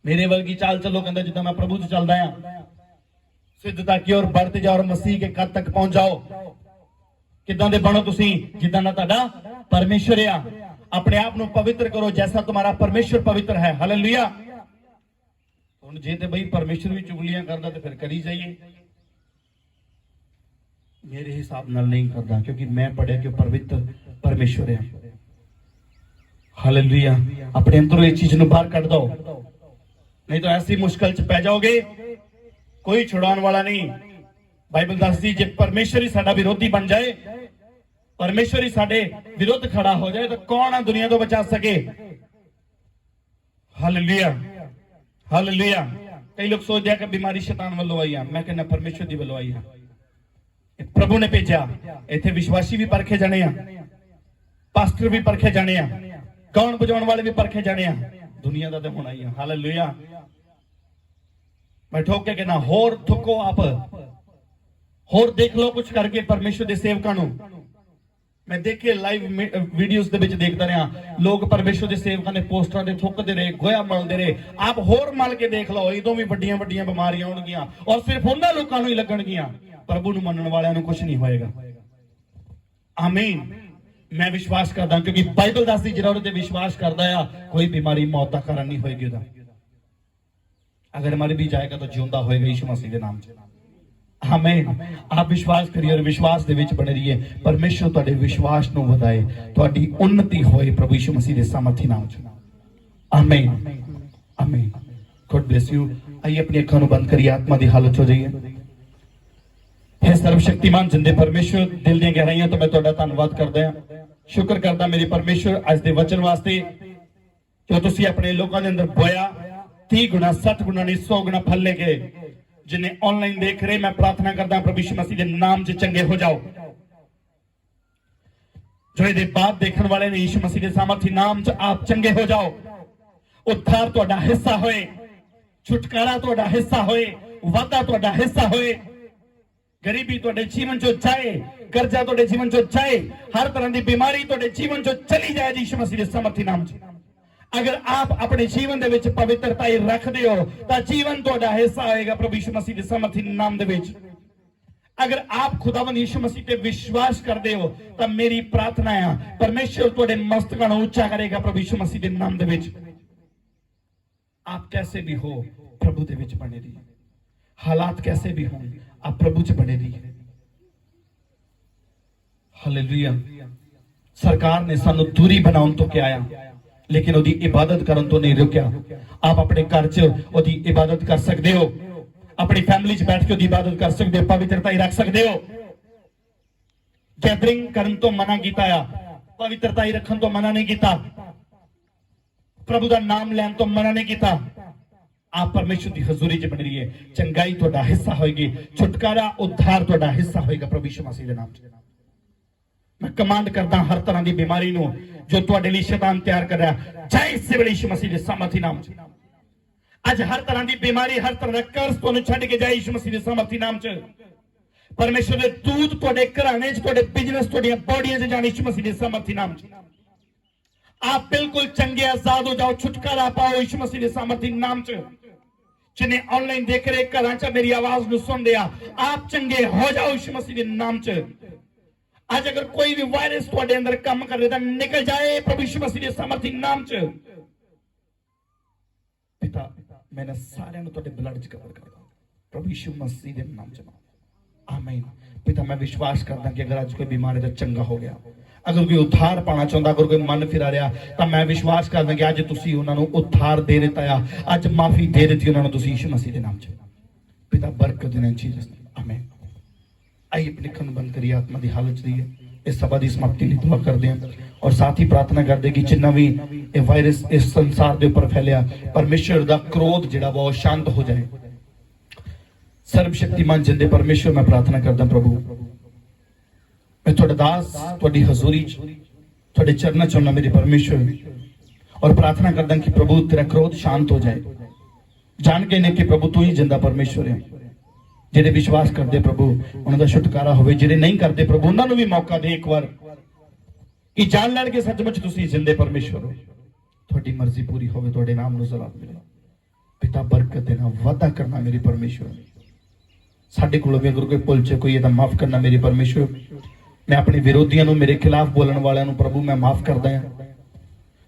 मेरे वर्गी चाल चलो, कहंदा जिद्दां मैं प्रभु च चलदा हां। सिद्धता की ओर बढ़ते जाओ और मसीह के कद तक पहुंच जाओ। किदां दे बनो तुसीं जिद्दां दा तुहाडा परमेश्वर आ। अपने आप को पवित्र करो जैसा तुम्हारा परमेश्वर पवित्र है। हालेलुया। हुण जे ते भाई परमेश्वर भी चुगलियां करदा ते फिर करी जाइए। मेरे हिसाब नाल नहीं करदा, क्योंकि मैं पढ़िया कि पवित्र परमेश्वर है। हालेलुया। अपने अंदरों इस चीज ਨੂੰ बाहर ਕੱਢ दो, नहीं तो ऐसी मुश्किल च पै जाओगे, कोई छुड़ाने वाला नहीं। बाइबल दसदी जे परमेश्वर ही साडा विरोधी बन जाए, परमेश्वर ही साडे विरुद्ध खड़ा हो जाए, तो कौन आ दुनिया तो बचा सके। Hallelujah, hallelujah. कई लोग सोचते हैं कि बीमारी शैतान वालों आई है, मैं कहना परमेश्वर दी वालों आई है। प्रभु ने भेजा। इत्थे विश्वासी भी परखे जाने आ, पास्टर भी परखे जाने आ, गाउन बजाउण वाले भी परखे जाने आ, दुनिया का तो होना ही है। हालेलुया। मैं ठोक के कहना होर थुको, आप होर देख लो कुछ करके परमेश्वर के सेवकां नूं। मैं देखे लाइव वीडियोस दे विच देखदा रहा, लोग परमेश्वर के सेवकां ने पोस्टरां दे थुकदे रहे, गोया मलदे रहे। आप होर मल के देख लो, इदों भी वड्डियां वड्डियां बीमारियां आउणगियां, और सिर्फ उन्हां लोकां नूं ही लगणगियां, प्रभु नूं मनण वालियां नूं कुछ नहीं होएगा। आमीन। मैं विश्वास करदा, क्योंकि बाइबल दसदी जरूरत ते विश्वास करदा आ, कोई बीमारी मौत दा कारण नहीं होएगी उहदा। अगर मर भी जाएगा तो जिंदा होएगा यीशु मसीह के नाम से। आमीन। आप विश्वास करिए और विश्वास दे विच बने रहिए। परमेश्वर तुहाडे विश्वास नूं वधाए, तुहाडी उन्नति होए प्रभु यीशु मसीह दे सामर्थी नाम च। आमीन, आमीन। God bless you. आइए अपनी अखां नूं बंद करिए, आत्मा दी हालत हो जाइए। हे सर्वशक्तिमान जिंदे परमेश्वर, दिल दी गहराइयां तो मैं तुहाडा धन्नवाद करदा हां, शुक्र करदा मेरे परमेश्वर अज दे वचन वास्ते, जो तुसीं अपने लोकां दे अंदर बोया 30 गुना 60 गुना नहीं 100 गुना फल लेके। जिन्हें ऑनलाइन देख रहे, मैं प्रार्थना करता प्रभु यीशु मसीह के नाम से चंगे हो जाओ। जो ये बात देखने वाले ने यीशु मसीह के सामर्थी नाम से आप चंगे हो जाओ। उद्धार तुहाडा हिस्सा होए, छुटकारा तुहाडा हिस्सा होए, वादा तुहाडा हिस्सा होए, गरीबी तुहाडे जीवन चो जाए, कर्जा तुहाडे जीवन चो जाए, हर तरह की बीमारी तुहाडे जीवन चो चली जाए यीशु मसीह के सामर्थी नाम से। अगर आप अपने जीवन दे विच पवित्रता रखते हो तो जीवन तुहाडा हिस्सा होएगा प्रभु यीशु मसीह के सामर्थी नाम दे विच। अगर आप खुदावंद यीशु मसीह पे विश्वास करते हो तो मेरी प्रार्थना है परमेश्वर तुहाडे मस्तकां नूं ऊंचा करेगा प्रभु यीशु मसीह के नाम दे विच। आप कैसे भी हो प्रभु दे विच बने रहिए, हालात कैसे भी हों आप प्रभु च बने रहिए। हालेलुया। सरकार ने सानू दूरी बनाउण तो क्या आया, लेकिन ओदी इबादत करन तो नहीं रुकिया। आप अपने घर च ओदी इबादत कर सकते हो, अपनी फैमिली च बैठ के ओदी इबादत कर सकते हो, पवित्रता ही रख सकते हो। गैदरिंग करन तो मना कीता है, पवित्रता ही रखन तो मना नहीं कीता, प्रभु का नाम लैन तो मना नहीं कीता। आप परमेश्वर की हजूरी च बन रही है, चंगाई तुहाडा हिस्सा होएगी, छुटकारा उद्धार तुहाडा हिस्सा होएगा प्रभु यीशु मसीह के नाम से। मैं कमांड करता हर तरह की बीमारी नूं जो तुहाडे लई शैतान तैयार कर रहा, जय इस वेले यीशु मसीह के सामर्थी नाम च। अज हर तरह की बीमारी, हर तरह का कर्ज तुहानूं छड्ड के जाए यीशु मसीह के सामर्थी नाम च। परमेश्वर के दूत तुहाडे घराने च, तुहाडे बिजनेस, तुहाडीआं बॉडीआं च जाण यीशु मसीह के सामर्थी नाम च। आप बिल्कुल चंगे आजाद हो जाओ, छुटकारा पाओ यीशु मसीह के सामर्थी नाम च। जिन्हें ऑनलाइन देख रहे घरां च मेरी आवाज नूं सुनदे आ, आप चंगे हो जाओ यीशु मसीह के नाम च। आज अगर कोई भी वायरस तुहाडे अंदर काम कर रहा है निकल जाए प्रभु यीशु मसीह के सामर्थी नाम च। पिता मैंने सारे तुहाडे ब्लड च कवर करदा प्रभु यीशु मसीह के नाम च। आमीन। पिता मैं विश्वास करदा कि अगर आज कोई बीमारी दा चंगा हो गया, अगर कोई उद्धार पाना चाहता, अगर कोई मन फिरा रहा, तो मैं विश्वास करदा कि अज तुसीं उन्हां नूं उद्धार दे दिता आ, अज माफी दे दी उन्हां नूं तुसीं यीशु मसीह के नाम च। पिता बरकत देना जीसस नेम। आमीन। आइए अपनी अखां बंद करिए, आत्मा की हालत रही है। इस सभा की समाप्ति लिए दुआ करते हैं और साथ ही प्रार्थना करते कि जिन्ना भी ये वायरस इस संसार के उपर फैलिया, परमेश्वर का क्रोध जिहड़ा वो शांत हो जाए। सर्वशक्तिमान जिंदे परमेश्वर मैं प्रार्थना करदा प्रभु, मैं तुहाडा दास तुहाडी हजूरी च तुहाडे चरणा च हुंदा मेरे परमेश्वर, और प्रार्थना करदा कि प्रभु तेरा क्रोध शांत हो जाए। जान के ने कि प्रभु तू ही जिंदा परमेश्वर है। जिहड़े विश्वास करते प्रभु उन्हां दा छुटकारा होवे, जिहड़े नहीं करते प्रभु उन्हां नूं भी मौका दे एक बार कि जान लैण के सचमुच तुसीं जिंदे परमेश्वर हो, तुहाडी मर्जी पूरी होवे, तुहाडे नाम नूं जलाल मिले। पिता बरकत देना, वादा करना मेरे परमेश्वर। साडे कोलों भी अगर कोई भुल च कोई इहदा माफ करना मेरे परमेश्वर। मैं अपने विरोधियों नूं, मेरे खिलाफ बोलण वालियां नूं प्रभु मैं माफ करदा हां।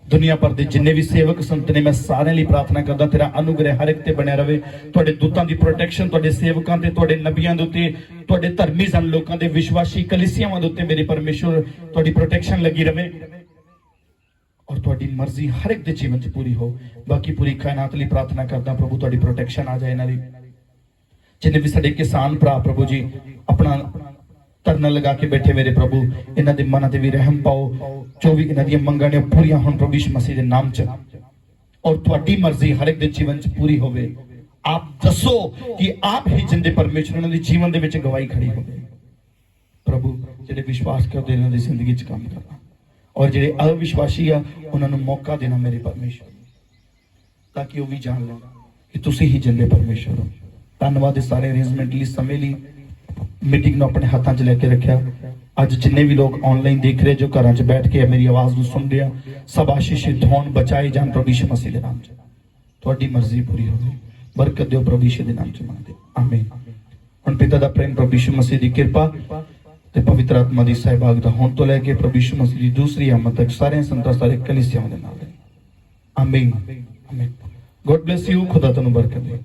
दुनिया भर के जिन्ने भी सेवक संत ने मैं सारे लिए प्रार्थना करदा तेरा अनुग्रह हर एक ते बनया रहे, तुहाडे दूतां दी प्रोटेक्शन तुहाडे सेवकां ते तुहाडे नबियां दे उत्ते तुहाडे धर्मी जन लोकां दे विश्वासी कलीसियावां दे उत्ते मेरे परमेश्वर तुहाडी प्रोटेक्शन लगी रहे और तुहाडी मर्जी हर एक दे जीवन च पूरी हो। बाकी पूरी कायनात लिए प्रार्थना करदा प्रभु तुहाडी प्रोटेक्शन आ जाए इन्हां दी। जिन्ने भी साडे किसान भरा प्रभु जी अपना धरना लगा के बैठे मेरे प्रभु इन्हां दे मनां ते भी रहम पाओ, जो भी इन्हां दी मंगां ने पूरियां होण प्रभु यीशु मसीह दे नाम च, और तुहाडी मर्जी हर एक दे जीवन च पूरी होवे। आप दसो कि आप ही जिंदे परमेश्वर इन्हां दे जीवन दे विच गवाही खड़ी होवे प्रभु। जिहड़े विश्वास करदे इन्हां दी जिंदगी च काम करना और जिहड़े अविश्वासी आ उन्हां नूं मौका देना मेरे परमेश्वर, ताकि वो भी जान लें कि तुसीं ही जिंदे परमेश्वर हो। धन्नवाद इस सारे अरेंजमेंट लिए, समय लिए, मीटिंग ਨੂੰ ਆਪਣੇ ਹੱਥਾਂ 'ਚ ਲੈ ਕੇ ਰੱਖਿਆ। ਅੱਜ ਜਿੰਨੇ ਵੀ ਲੋਕ ਆਨਲਾਈਨ ਦੇਖ ਰਹੇ, ਜੋ ਘਰਾਂ 'ਚ ਬੈਠ ਕੇ ਮੇਰੀ ਆਵਾਜ਼ ਨੂੰ ਸੁਣ ਰਹੇ, ਸਭ ਆਸ਼ੀਸ਼ਿਤ ਹੋਣ, ਬਚਾਏ ਜਾਣ ਪ੍ਰਭੂ ਯਿਸੂ ਮਸੀਹ ਦੇ ਨਾਮ 'ਚ। ਤੁਹਾਡੀ ਮਰਜ਼ੀ ਪੂਰੀ ਹੋਵੇ, ਬਰਕਤ ਦਿਓ ਪ੍ਰਭੂ ਯਿਸੂ ਦੇ ਨਾਮ 'ਚ ਮੰਗਦੇ ਆਮੀਨ। ਹੁਣ ਪਿਤਾ ਦਾ ਪ੍ਰੇਮ, ਪ੍ਰਭੂ ਯਿਸੂ ਮਸੀਹ ਦੀ ਕਿਰਪਾ ਤੇ ਪਵਿੱਤਰ ਆਤਮਾ ਦੀ ਸਹਿਭਾਗਤਾ ਹੁਣ ਤੋਂ ਲੈ ਕੇ ਪ੍ਰਭੂ ਯਿਸੂ ਮਸੀਹ ਦੀ ਦੂਸਰੀ ਆਮਦ ਤੱਕ ਸਾਰੇ ਸੰਤਾਂ ਸਾਰੇ ਕਲੀਸਿਆਵਾਂ ਦੇ ਨਾਲ ਹੈ ਆਮੀਨ ਆਮੀਨ। ਗੋਡ ਬlesਸ ਯੂ, ਖੁਦਾ ਤੁਹਾਨੂੰ ਬਰਕਤ ਦੇ।